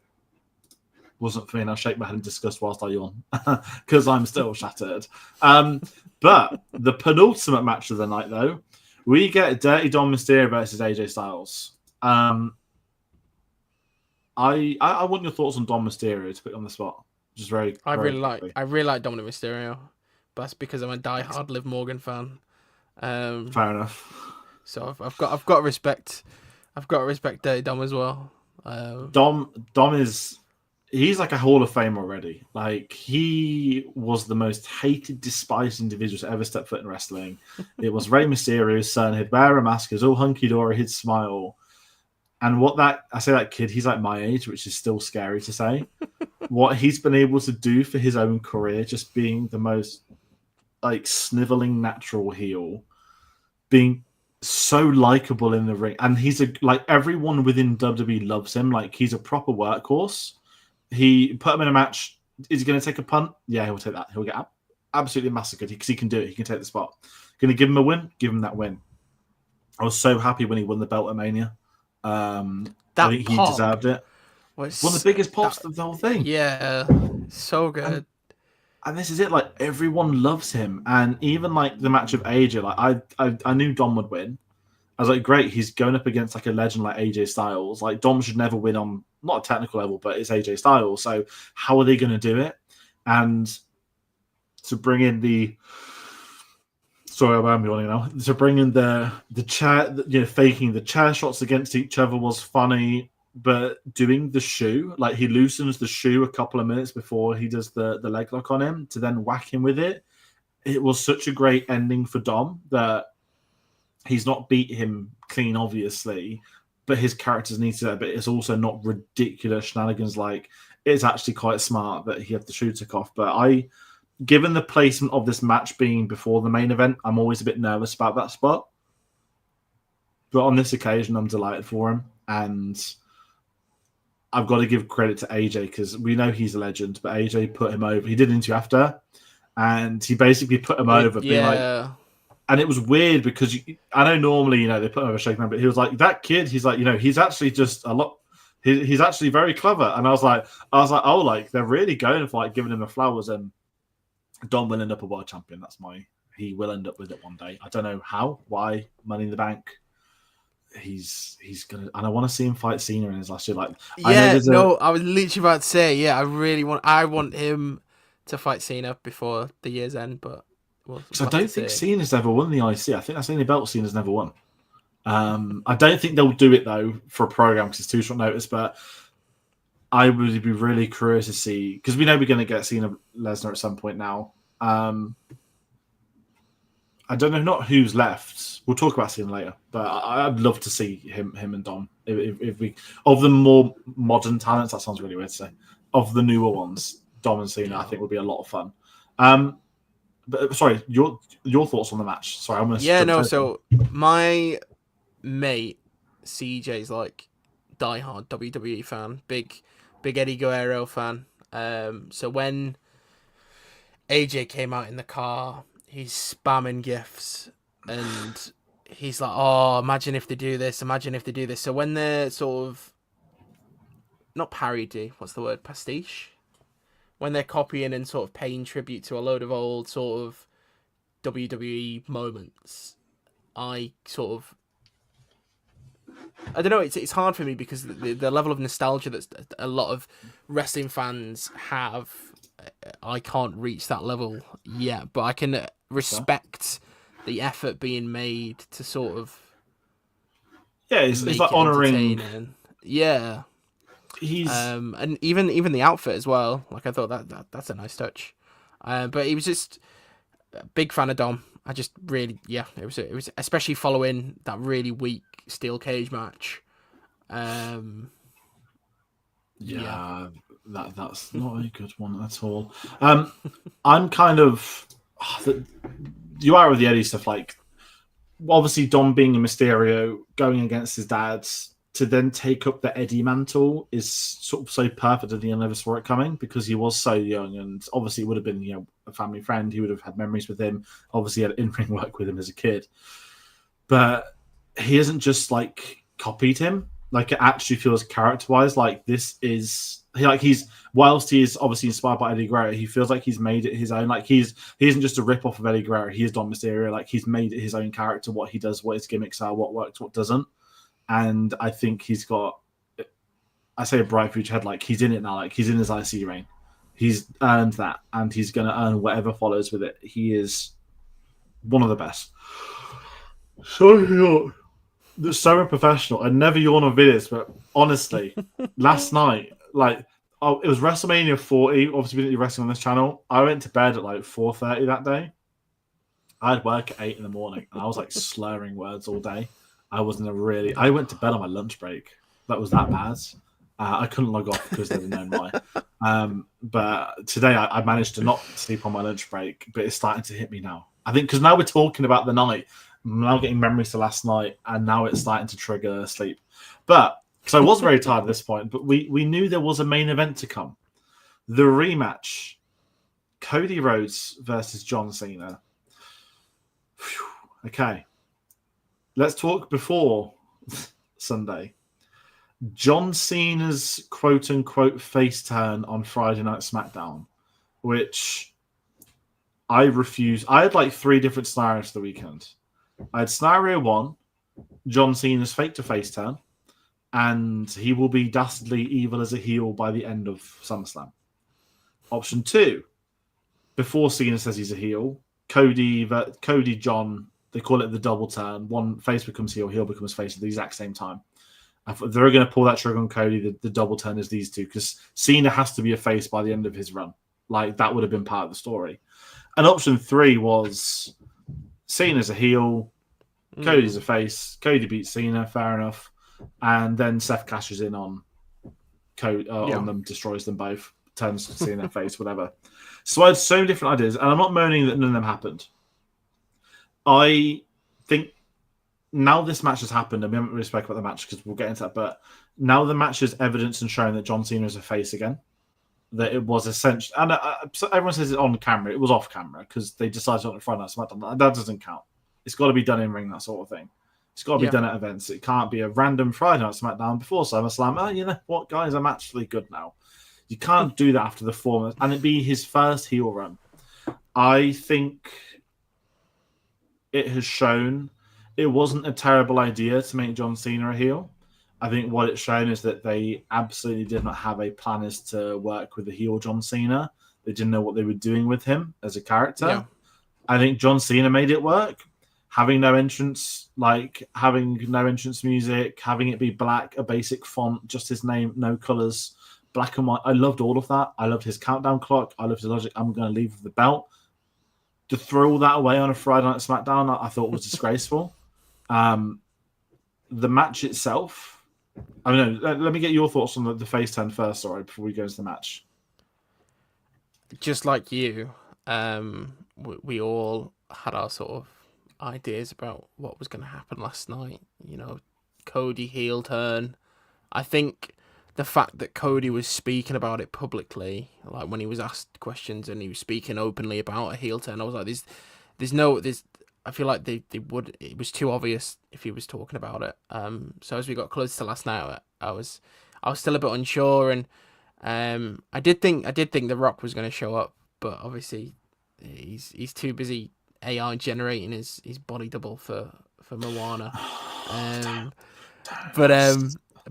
wasn't for me. And I'll shake my head in disgust whilst I yawn because I'm still shattered. But the penultimate match of the night, though, we get Dirty Dom Mysterio versus AJ Styles. I want your thoughts on Dom Mysterio to put you on the spot. Just I really like Dominic Mysterio, but that's because I'm a diehard Liv Morgan fan. Fair enough. So I've got to respect Dirty Dom as well. Dom is, he's like a Hall of Fame already. Like, he was the most hated, despised individual to ever step foot in wrestling. It was Rey Mysterio's son. He'd wear a mask. He was all hunky dory. He'd smile. And I say that kid, he's like my age, which is still scary to say. What he's been able to do for his own career, just being the most like sniveling natural heel, being so likable in the ring, and he's like everyone within WWE loves him. Like he's a proper workhorse. He put him in a match. Is he going to take a punt? Yeah, he'll take that. He'll get absolutely massacred because he can do it. He can take the spot. Going to give him a win? Give him that win. I was so happy when he won the belt at Mania. I think he deserved it. One of the biggest pops of the whole thing. Yeah, so good. And this is it. Like everyone loves him, and even like the match of AJ. Like I knew Dom would win. I was like, great. He's going up against like a legend like AJ Styles. Like Dom should never win on not a technical level, but it's AJ Styles. So how are they going to do it? And to bring in the I'm yawning now. To bring in the chair, faking the chair shots against each other was funny. But doing the shoe, like he loosens the shoe a couple of minutes before he does the leg lock on him to then whack him with it. It was such a great ending for Dom that he's not beat him clean, obviously, but his characters need to. But it's also not ridiculous shenanigans. Like it's actually quite smart that he had the shoe took off. But given the placement of this match being before the main event, I'm always a bit nervous about that spot. But on this occasion, I'm delighted for him, and I've got to give credit to AJ because we know he's a legend, but AJ put him over. He did into after, and he basically put him over. Being like, and it was weird because I know normally, they put him over shaking man, but he was like, that kid, he's like, he's actually just a lot, he's actually very clever. And I was like, oh, like they're really going for like giving him the flowers, and Dom will end up a world champion. He will end up with it one day. I don't know how, why, Money in the Bank. He's gonna, and I want to see him fight Cena in his last year. Like, I was literally about to say, I want him to fight Cena before the year's end, but because I don't think Cena's ever won the IC. I think that's the only belt Cena's never won. I don't think they'll do it though for a program because it's too short notice. But I would be really curious to see because we know we're going to get Cena Lesnar at some point now. I don't know, not who's left. We'll talk about Cena later, but I'd love to see him and Dom. If we of the more modern talents, that sounds really weird to say. Of the newer ones, Dom and Cena, I think would be a lot of fun. But sorry, your thoughts on the match? Sorry, I'm gonna. So my mate CJ's like diehard WWE fan, big Eddie Guerrero fan. So when AJ came out in the car, he's spamming gifs and he's like, oh, imagine if they do this, so when they're sort of not parody, what's the word, pastiche, when they're copying and sort of paying tribute to a load of old sort of WWE moments, I don't know, it's hard for me because the level of nostalgia that a lot of wrestling fans have, I can't reach that level yet, but I can respect the effort being made to sort of it's like honouring. Yeah, he's and even the outfit as well. Like I thought that's a nice touch. But he was just a big fan of Dom. I just really it was especially following that really weak steel cage match. That's not a good one at all. I'm kind of you are with the Eddie stuff. Like, obviously, Dom being a Mysterio, going against his dad to then take up the Eddie mantle is sort of so perfect that he never saw it coming because he was so young, and obviously it would have been a family friend. He would have had memories with him. Obviously, he had in-ring work with him as a kid, but he hasn't just like copied him. Like it actually feels character-wise like this is he's whilst he is obviously inspired by Eddie Guerrero, he feels like he's made it his own. Like he isn't just a rip-off of Eddie Guerrero. He is Dom Mysterio. Like he's made it his own character, what he does, what his gimmicks are, what works, what doesn't. And I think he's got, I say a bright future ahead. Like he's in it now. Like he's in his IC reign. He's earned that, and he's going to earn whatever follows with it. He is one of the best. So unprofessional. I never yawn on videos, but honestly, last night, it was WrestleMania 40. Obviously, we didn't do wrestling on this channel. I went to bed at like 4:30 that day. I had work at 8 in the morning, and I was like slurring words all day. I went to bed on my lunch break. that was that bad. I couldn't log off because they'd have known why. But today I managed to not sleep on my lunch break, but it's starting to hit me now. I think because now we're talking about the night, I'm now getting memories to last night, and now it's starting to trigger sleep. But because I was very tired at this point, but we knew there was a main event to come. The rematch, Cody Rhodes versus John Cena. Whew. Okay. Let's talk before Sunday. John Cena's quote-unquote face turn on Friday Night SmackDown, which I refuse. I had like 3 different scenarios for the weekend. I had scenario 1, John Cena's fake-to-face turn, and he will be dastardly evil as a heel by the end of SummerSlam. Option 2, before Cena says he's a heel, Cody, John, they call it the double turn. One face becomes heel becomes face at the exact same time. If they're going to pull that trigger on Cody, the double turn is these two, because Cena has to be a face by the end of his run. Like, that would have been part of the story. And option 3 was Cena's a heel, Cody's a face, Cody beats Cena, fair enough. And then Seth cashes in on on them, destroys them both, turns Cena face, whatever. So I had so many different ideas, and I'm not moaning that none of them happened. I think now this match has happened, and we haven't really spoken about the match because we'll get into that, but now the match is evidence and showing that John Cena is a face again. That it was essential, and everyone says it on camera. It was off camera because they decided on the Friday Night SmackDown. That doesn't count. It's got to be done in ring, that sort of thing. It's got to be done at events. It can't be a random Friday Night SmackDown before SummerSlam. Oh, you know what, guys? I'm actually good now. You can't do that after the former, and it'd be his first heel run. I think it has shown it wasn't a terrible idea to make John Cena a heel. I think what it's shown is that they absolutely did not have a plan as to work with the heel John Cena. They didn't know what they were doing with him as a character. Yeah. I think John Cena made it work. Having no entrance, having no entrance music, having it be black, a basic font, just his name, no colors, black and white. I loved all of that. I loved his countdown clock. I loved his logic. I'm going to leave with the belt. To throw all that away on a Friday Night SmackDown, I thought was disgraceful. The match itself, I don't know. Let me get your thoughts on the face turn first, sorry, before we go into the match. Just like you, we all had our sort of ideas about what was going to happen last night. You know, Cody heel turn. I think the fact that Cody was speaking about it publicly, like when he was asked questions and he was speaking openly about a heel turn, I was like, there's I feel like they would. It was too obvious if he was talking about it. So as we got closer to last night, I was still a bit unsure, and I did think The Rock was going to show up, but obviously he's too busy AI generating his body double for Moana.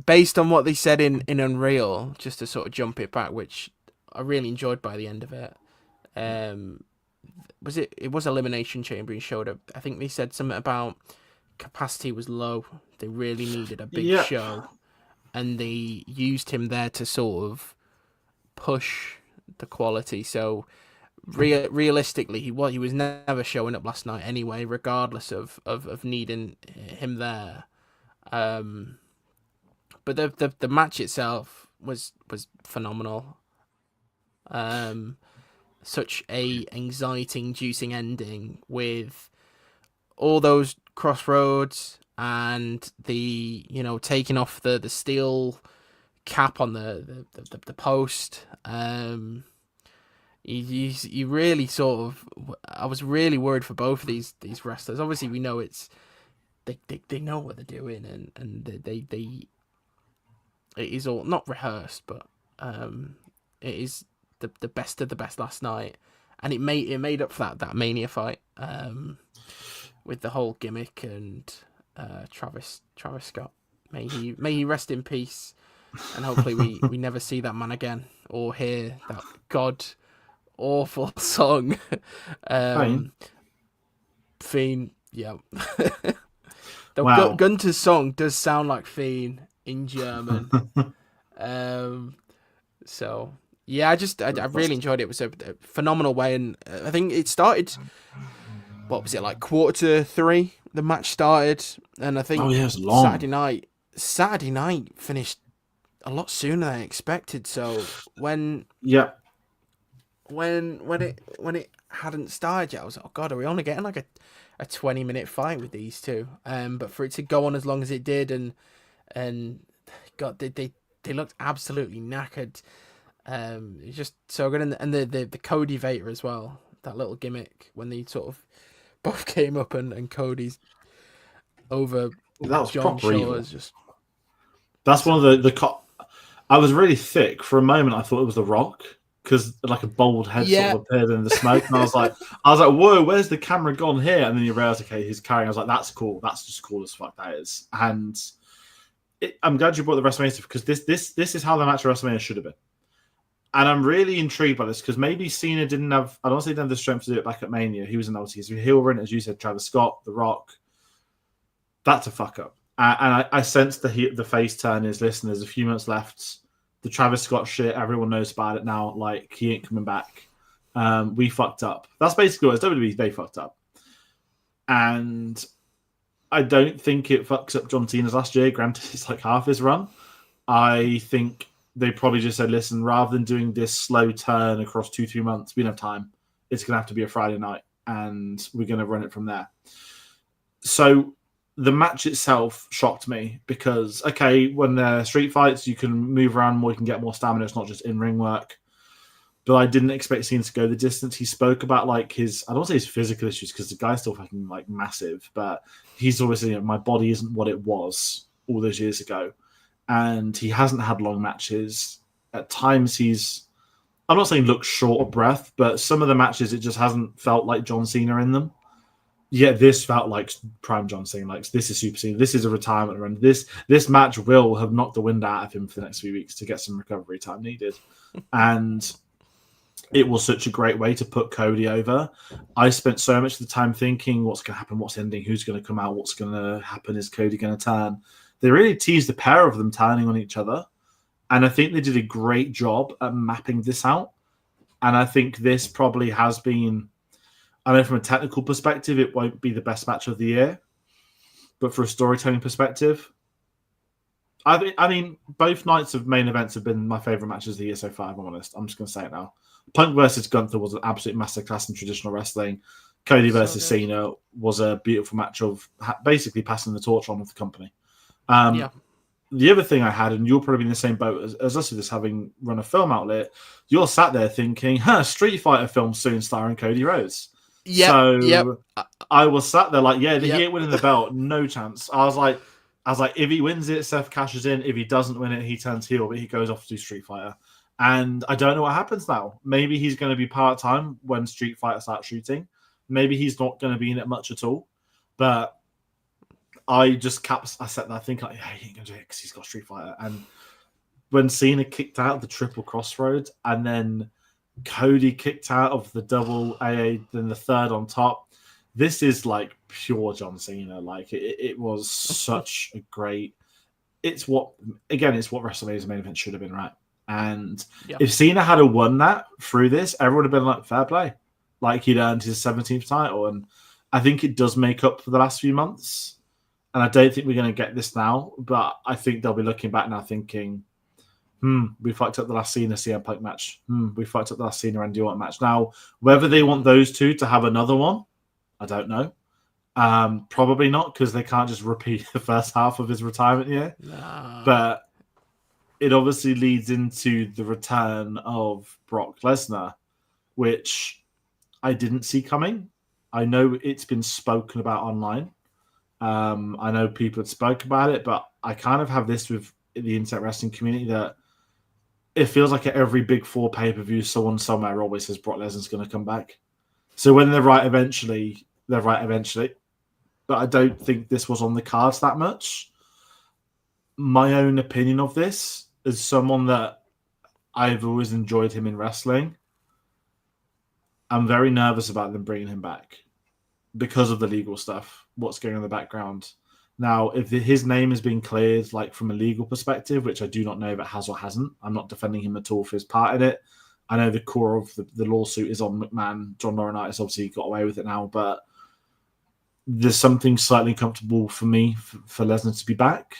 Based on what they said in Unreal, just to sort of jump it back, which I really enjoyed by the end of it. It was Elimination Chamber he showed up. I think they said something about capacity was low. They really needed a big show, and they used him there to sort of push the quality. So realistically, he was never showing up last night anyway, regardless of needing him there. But the match itself was phenomenal. Such a anxiety-inducing ending with all those crossroads and the taking off the steel cap on the post. You really sort of, I was really worried for both of these wrestlers. Obviously, we know they know what they're doing, and they it is all not rehearsed, but it is the best of the best last night, and it made up for that Mania fight with the whole gimmick and Travis Scott. May he rest in peace, and hopefully we never see that man again or hear that god awful song. Fiend, yeah. Gunter's song does sound like Fiend in German. So yeah, I really enjoyed it. It was a phenomenal way, and I think it started. What was it, like 2:45? The match started, and I think it was long. Saturday night Saturday night finished a lot sooner than I expected. So when Yeah, it hadn't started yet, I was like, oh god, are we only getting like a 20-minute fight with these two? But for it to go on as long as it did, and God, they looked absolutely knackered. It's just so good, and the Cody Vader as well. That little gimmick when they sort of both came up and Cody's over that was John's proper evil. shoulders. Just That's one of the. I was really thick for a moment. I thought it was The Rock because like a bald head sort of appeared in the smoke, and I was like, whoa, where's the camera gone here? And then you realize, okay, he's carrying. I was like, that's cool. That's just cool as fuck. That is, and I'm glad you brought the WrestleMania stuff because this is how the match of WrestleMania should have been. And I'm really intrigued by this because maybe Cena didn't have, I don't say he didn't have the strength to do it back at Mania. He was an LT. So heel run, as you said, Travis Scott, The Rock. That's a fuck up. And I sense the face turn is, listen, there's a few months left. The Travis Scott shit, everyone knows about it now. Like, he ain't coming back. We fucked up. That's basically what it's WWE. They fucked up. And I don't think it fucks up John Cena's last year. Granted, it's like half his run. I think they probably just said, listen, rather than doing this slow turn across 2-3 months, we don't have time. It's going to have to be a Friday night, and we're going to run it from there. So the match itself shocked me because, okay, when they're street fights, you can move around more, you can get more stamina. It's not just in-ring work. But I didn't expect Cena to go the distance. He spoke about like his, I don't want to say his physical issues because the guy's still fucking like massive, but he's obviously, you know, my body isn't what it was all those years ago. And he hasn't had long matches. At times he's, I'm not saying look short of breath, but some of the matches it just hasn't felt like John Cena in them. Yet this felt like prime John Cena. Like, this is Super Cena. This is a retirement run. This match will have knocked the wind out of him for the next few weeks to get some recovery time needed. And it was such a great way to put Cody over. I spent so much of the time thinking what's going to happen, what's ending, who's going to come out, what's going to happen, is Cody going to turn? They really teased the pair of them turning on each other. And I think they did a great job at mapping this out. And I think this probably has been, I know from a technical perspective, it won't be the best match of the year. But for a storytelling perspective, I mean, both nights of main events have been my favorite matches of the year so far, if I'm honest. I'm just going to say it now. Punk versus Gunther was an absolute masterclass in traditional wrestling. Cody versus Cena was a beautiful match of basically passing the torch on with the company. The other thing I had, and you'll probably be in the same boat as us with this, having run a film outlet, you're sat there thinking, Street Fighter film soon starring Cody Rhodes. I was sat there like, he ain't winning the belt, no chance. I was like, if he wins it, Seth cashes in. If he doesn't win it, he turns heel, but he goes off to do Street Fighter. And I don't know what happens now. Maybe he's going to be part-time when Street Fighter starts shooting. Maybe he's not going to be in it much at all. But I sat there thinking, like, he ain't going to do it because he's got Street Fighter. And when Cena kicked out the triple crossroads and then Cody kicked out of the double AA, then the third on top, this is like pure John Cena. Like it was such a great. It's what WrestleMania's main event should have been, right? And if Cena had won that through this, everyone would have been like, fair play. Like, he'd earned his 17th title, and I think it does make up for the last few months. And I don't think we're going to get this now, but I think they'll be looking back now thinking, we fucked up the last Cena CM Punk match. We fucked up the last Cena Randy Orton match. Now, whether they want those two to have another one, I don't know. Probably not, because they can't just repeat the first half of his retirement year. No. But it obviously leads into the return of Brock Lesnar, which I didn't see coming. I know it's been spoken about online. I know people had spoke about it, but I kind of have this with the internet wrestling community that it feels like at every Big Four pay-per-view, someone somewhere always says Brock Lesnar's going to come back. So when they're right eventually, they're right eventually. But I don't think this was on the cards that much. My own opinion of this is someone that I've always enjoyed him in wrestling. I'm very nervous about them bringing him back because of the legal stuff, what's going on in the background. Now, if his name has been cleared, like from a legal perspective, which I do not know if it has or hasn't, I'm not defending him at all for his part in it. I know the core of the lawsuit is on McMahon. John Laurinaitis obviously got away with it now, but there's something slightly uncomfortable for me for Lesnar to be back.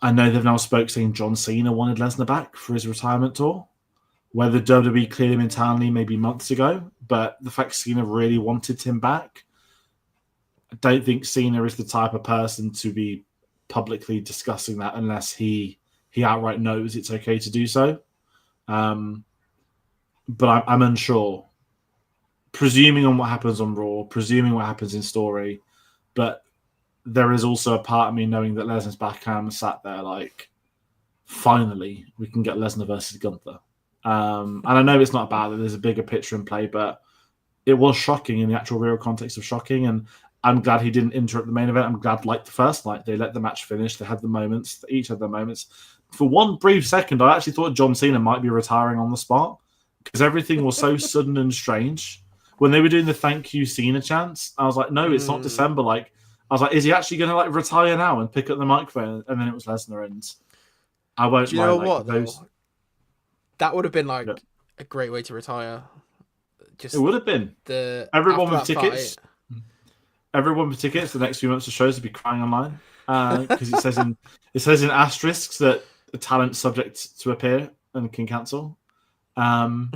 I know they've now spoke saying John Cena wanted Lesnar back for his retirement tour. Whether WWE cleared him internally maybe months ago, but the fact Cena really wanted him back, I don't think Cena is the type of person to be publicly discussing that unless he outright knows it's okay to do so. But I'm unsure. Presuming on what happens on Raw, presuming what happens in story, but there is also a part of me knowing that Lesnar's back and I'm sat there like, finally, we can get Lesnar versus Gunther. And I know it's not bad that there's a bigger picture in play, but it was shocking in the actual real context of shocking. And I'm glad he didn't interrupt the main event. I'm glad, like the first night, they let the match finish. They had the moments. They each had their moments. For one brief second, I actually thought John Cena might be retiring on the spot because everything was so sudden and strange. When they were doing the thank you Cena chants, I was like, no, it's not December. Like, I was like, is he actually going to like retire now and pick up the microphone? And then it was Lesnar, and I won't. Do you know what though? That would have been like a great way to retire. It would have been. Everyone with tickets. Everyone with tickets. The next few months of shows would be crying online because it says in asterisks that the talent's subject to appear and can cancel. Yeah,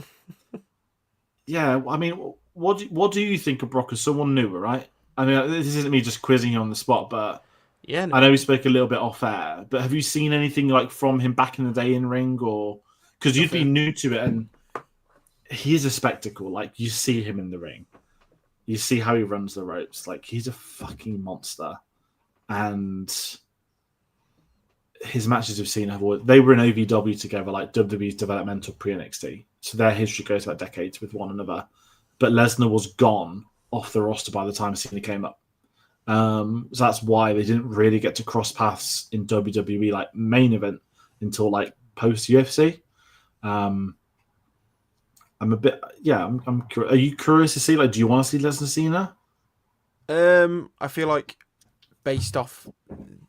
I mean, what do you think of Brock as someone newer, right? I mean, this isn't me just quizzing you on the spot, but yeah, I know we spoke a little bit off air. But have you seen anything like from him back in the day in ring, or because you'd be new to it and he is a spectacle. Like, you see him in the ring. You see how he runs the ropes. Like, he's a fucking monster. And his matches we've seen they were in OVW together, like WWE's developmental pre-NXT. So their history goes back decades with one another. But Lesnar was gone off the roster by the time Cena came up. So that's why they didn't really get to cross paths in WWE, like main event, until like post-UFC. I'm a bit, I'm curious. Are you curious to see, like, do you want to see Lesnar Cena? I feel like based off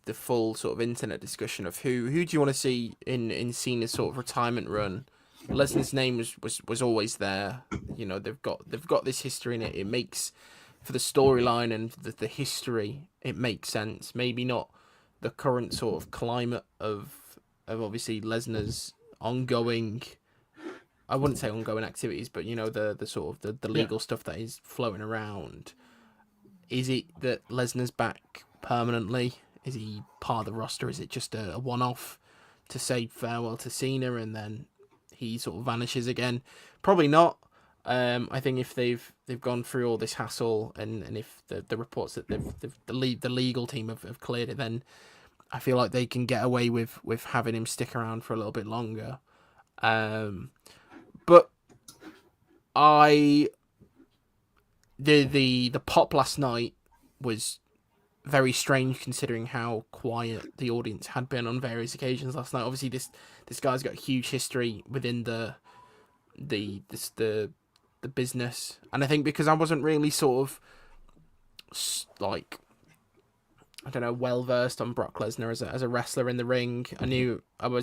the full sort of internet discussion of who do you want to see in Cena's sort of retirement run, Lesnar's name was always there. You know, they've got this history in it. It makes for the storyline and the history. It makes sense. Maybe not the current sort of climate of obviously Lesnar's ongoing. I wouldn't say ongoing activities, but you know the sort of the legal stuff that is floating around. Is it that Lesnar's back permanently? Is he part of the roster? Is it just a one-off to say farewell to Cena and then he sort of vanishes again? Probably not. I think if they've gone through all this hassle and if the reports that the legal team have cleared it, then I feel like they can get away with having him stick around for a little bit longer. But the pop last night was very strange considering how quiet the audience had been on various occasions last night. Obviously, this guy's got a huge history within the business, and I think because I wasn't really sort of like, I don't know, well versed on Brock Lesnar as a wrestler in the ring. I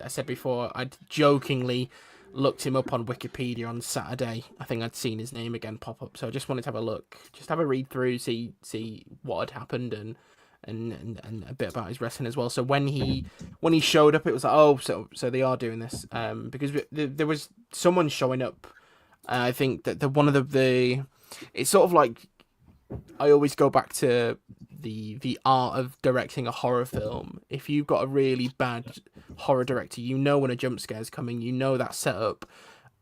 said before, I'd jokingly looked him up on Wikipedia on Saturday. I think I'd seen his name again pop up, so I just wanted to have a look, just have a read through, see what had happened and a bit about his wrestling as well. So when he showed up, it was like, oh, so they are doing this, because there was someone showing up. I think that one of the it's sort of like, I always go back to the art of directing a horror film. If you've got a really bad horror director, you know when a jump scare is coming, you know that setup,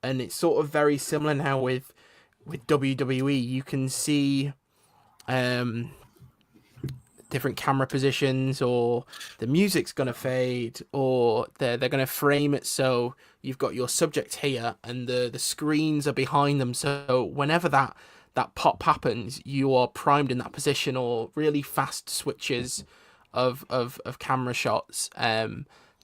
and it's sort of very similar now with WWE. You can see different camera positions, or the music's gonna fade, or they're gonna frame it so you've got your subject here and the screens are behind them. So whenever that pop happens, you are primed in that position, or really fast switches of camera shots.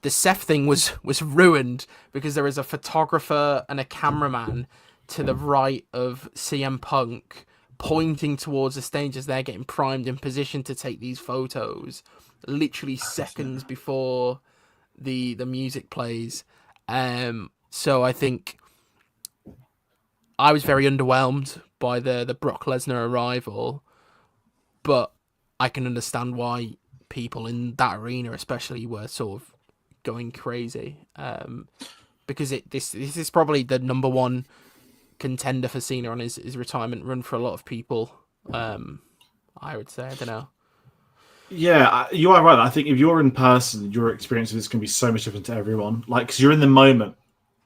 The Seth thing was ruined because there is a photographer and a cameraman to the right of CM Punk pointing towards the stage as they're getting primed in position to take these photos, literally seconds before the music plays. So I think I was very underwhelmed by the Brock Lesnar arrival, but I can understand why people in that arena, especially, were sort of going crazy. Because this is probably the number one contender for Cena on his retirement run for a lot of people. I would say, I don't know. Yeah, you are right. I think if you're in person, your experience of this can be so much different to everyone. Like, because you're in the moment.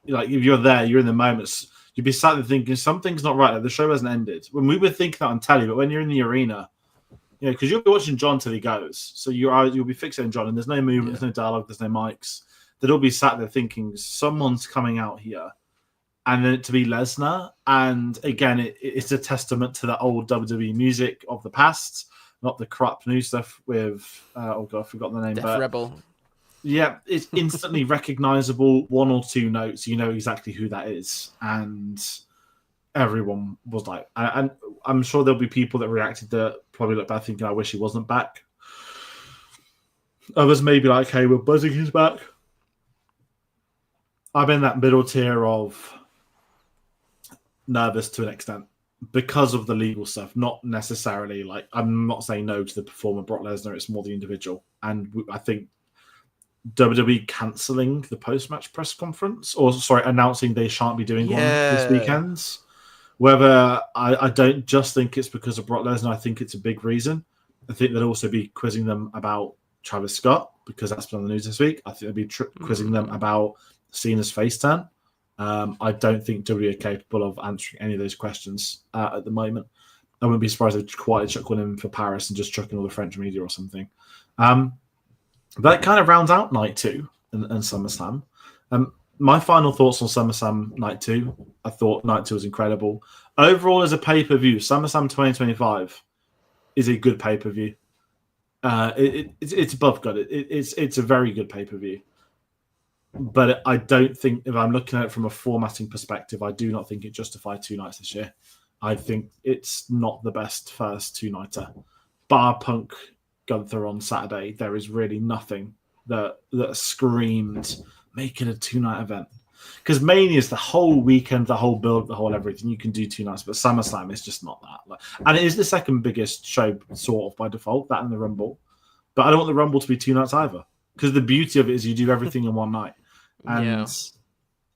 Like, if you're there, you're in the moment. You'd be sat there thinking something's not right. Like, the show hasn't ended. When we would think that on telly, but when you're in the arena, because you'll be watching John till he goes, so you'll be fixating John, and there's no movement, there's no dialogue, there's no mics. They'd all be sat there thinking someone's coming out here, and then to be Lesnar. And again, it's a testament to the old WWE music of the past. Not the crap new stuff with oh god, I forgot the name. Death Rebel. Yeah, it's instantly recognizable. One or two notes, you know exactly who that is, and everyone was like, and I'm sure there'll be people that reacted that probably look back thinking, "I wish he wasn't back." Others may be like, "Hey, we're buzzing he's back." I'm in that middle tier of nervous to an extent, because of the legal stuff, not necessarily like I'm not saying no to the performer Brock Lesnar. It's more the individual, and I think WWE cancelling the post-match press conference, or sorry, announcing they shan't be doing one this weekend. Whether I don't just think it's because of Brock Lesnar, I think it's a big reason. I think they'll also be quizzing them about Travis Scott, because that's been on the news this week. I think they'll be quizzing them about Cena's face turn. I don't think WWE are capable of answering any of those questions at the moment. I wouldn't be surprised if they quite chuck one in for Paris and just chuck in all the French media or something. That kind of rounds out Night 2 and SummerSlam. My final thoughts on SummerSlam Night 2. I thought Night 2 was incredible. Overall, as a pay-per-view, SummerSlam 2025 is a good pay-per-view. It's above good. It's a very good pay-per-view. But I don't think, if I'm looking at it from a formatting perspective, I do not think it justified two nights this year. I think it's not the best first two-nighter. Bar Punk Gunther on Saturday, there is really nothing that screamed make it a two-night event. Because Mania is the whole weekend, the whole build, the whole everything. You can do two nights, but SummerSlam is just not that. And it is the second biggest show, sort of, by default, that and the Rumble. But I don't want the Rumble to be two nights either. Because the beauty of it is you do everything in one night. And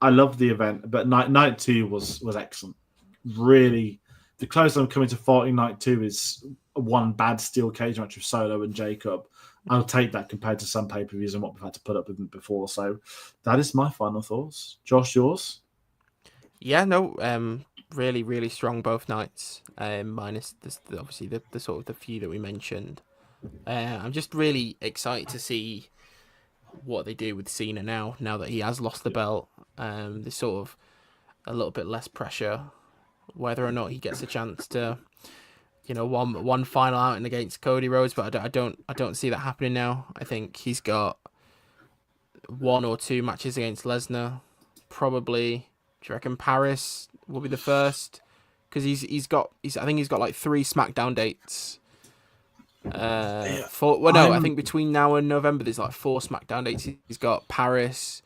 I love the event, but night 2 was excellent. Really, the closest I'm coming to faulting Night 2 is one bad steel cage match with Solo and Jacob. I'll take that compared to some pay-per-views and what we've had to put up with before. So that is my final thoughts. Josh, yours? Yeah, no, really, really strong both nights. Minus obviously the sort of the few that we mentioned. I'm just really excited to see what they do with Cena now that he has lost the belt. There's sort of a little bit less pressure, whether or not he gets a chance to, one final outing against Cody Rhodes, but I don't see that happening now. I think he's got one or two matches against Lesnar, probably. Do you reckon Paris will be the first? Because I think he's got like 3 SmackDown dates. I think between now and November there's like 4 SmackDown dates. He's got Paris,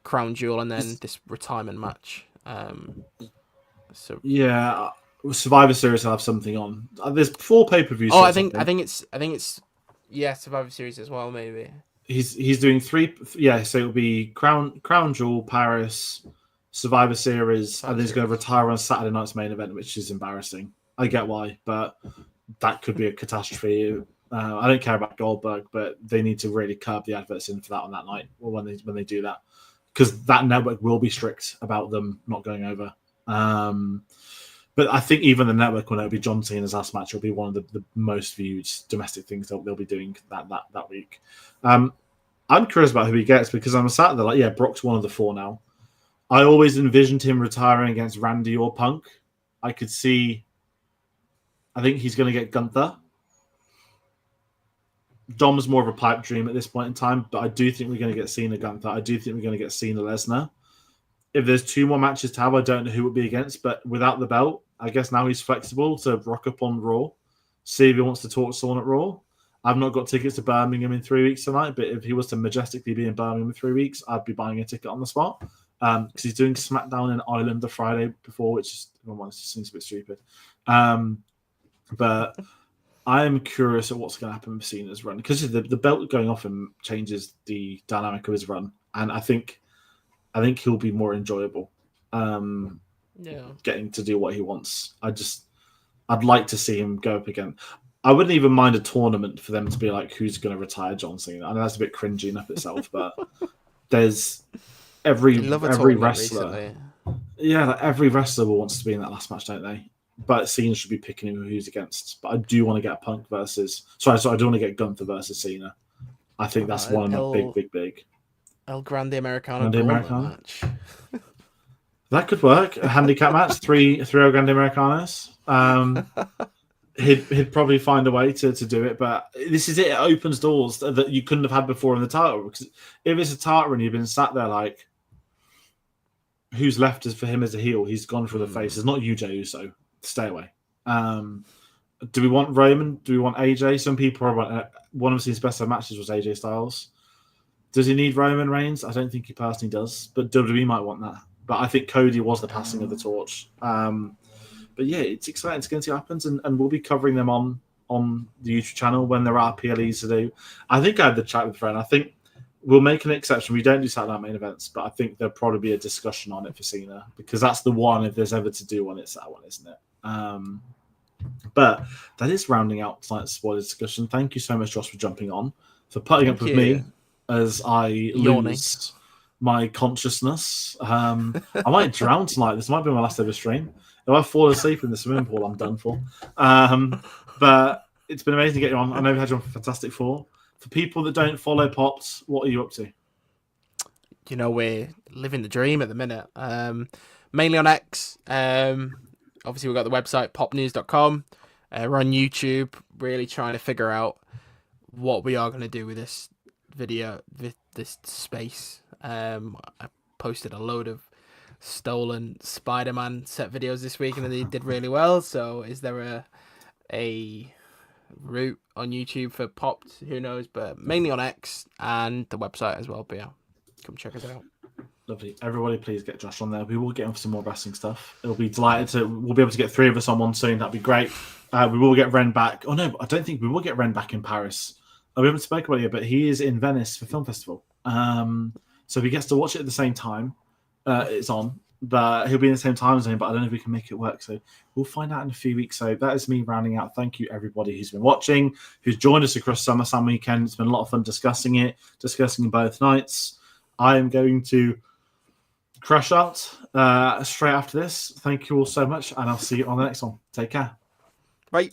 Crown Jewel, and then this retirement match. Survivor Series will have something on. There's 4 pay-per-views. Oh, I think it's Survivor Series as well. Maybe he's doing 3. Yeah, so it'll be Crown Jewel, Paris, Survivor Series, and then he's going to retire on Saturday night's main event, which is embarrassing. I get why, but that could be a catastrophe. I don't care about Goldberg, but they need to really curb the adverts in for that on that night, or when they do that, because that network will be strict about them not going over. But I think even the network, when it'll be John Cena's last match, will be one of the most viewed domestic things they'll be doing that week. I'm curious about who he gets, because I'm sat there like, Brock's one of the 4 now. I always envisioned him retiring against Randy or Punk. I think he's going to get Gunther. Dom's more of a pipe dream at this point in time, but I do think we're going to get Cena Gunther. I do think we're going to get Cena Lesnar. If there's 2 more matches to have, I don't know who it would be against, but without the belt, I guess now he's flexible to rock up on Raw, see if he wants to talk to someone at Raw. I've not got tickets to Birmingham in 3 weeks tonight, but if he was to majestically be in Birmingham in 3 weeks, I'd be buying a ticket on the spot, because he's doing SmackDown in Ireland the Friday before, which just seems a bit stupid. But I am curious at what's going to happen with Cena's run because the belt going off him changes the dynamic of his run, and I think he'll be more enjoyable. Getting to do what he wants. I'd like to see him go up again. I wouldn't even mind a tournament for them to be like, who's going to retire John Cena? I know that's a bit cringy enough itself, but there's every wrestler. Recently. Yeah, like every wrestler wants to be in that last match, don't they? But Cena should be picking who he's against. But I do want to get Punk versus. Sorry, I do want to get Gunther versus Cena. I think that's one of the big. El Grande Americano match. That could work. A handicap match, three El Grande Americanos. He'd probably find a way to do it, but this is it. It opens doors that you couldn't have had before in the title. Because if it's a title and you've been sat there like, who's left is for him as a heel? He's gone for the face. It's not you, Jey Uso. Stay away. Do we want Roman? Do we want AJ? Some people are want one of his best matches was AJ Styles. Does he need Roman Reigns? I don't think he personally does, but WWE might want that. But I think Cody was the passing of the torch. But yeah, it's exciting to see what happens, and we'll be covering them on the YouTube channel when there are PLEs to do. I think I had the chat with Fred. I think we'll make an exception. We don't do Saturday Night main events, but I think there'll probably be a discussion on it for Cena because that's the one. If there's ever to do one, it's that one, isn't it? But that is rounding out tonight's spoiler discussion. Thank you so much, Josh, for jumping on, for putting up with me as I lose my consciousness. I might drown tonight. This might be my last ever stream. If I fall asleep in the swimming pool, I'm done for. But it's been amazing to get you on. I know we had you on for Fantastic Four. For people that don't follow Pops, what are you up to? You know, we're living the dream at the minute. Mainly on X. Obviously, we've got the website, popnews.com. We're on YouTube, really trying to figure out what we are going to do with this video, this space. I posted a load of stolen Spider-Man set videos this week, and they did really well. So is there a route on YouTube for Popped? Who knows? But mainly on X and the website as well. But yeah, come check us out. Lovely. Everybody, please get Josh on there. We will get him for some more wrestling stuff. We'll be able to get 3 of us on one soon. That'd be great. We will get Ren back. Oh no, I don't think we will get Ren back in Paris. We haven't spoken about it yet, but he is in Venice for Film Festival. So if he gets to watch it at the same time, it's on. But he'll be in the same time zone, but I don't know if we can make it work. So we'll find out in a few weeks. So that is me rounding out. Thank you, everybody who's been watching, who's joined us across Summerslam weekend. It's been a lot of fun discussing both nights. I am going to crash out straight after this. Thank you all so much, and I'll see you on the next one. Take care. Bye.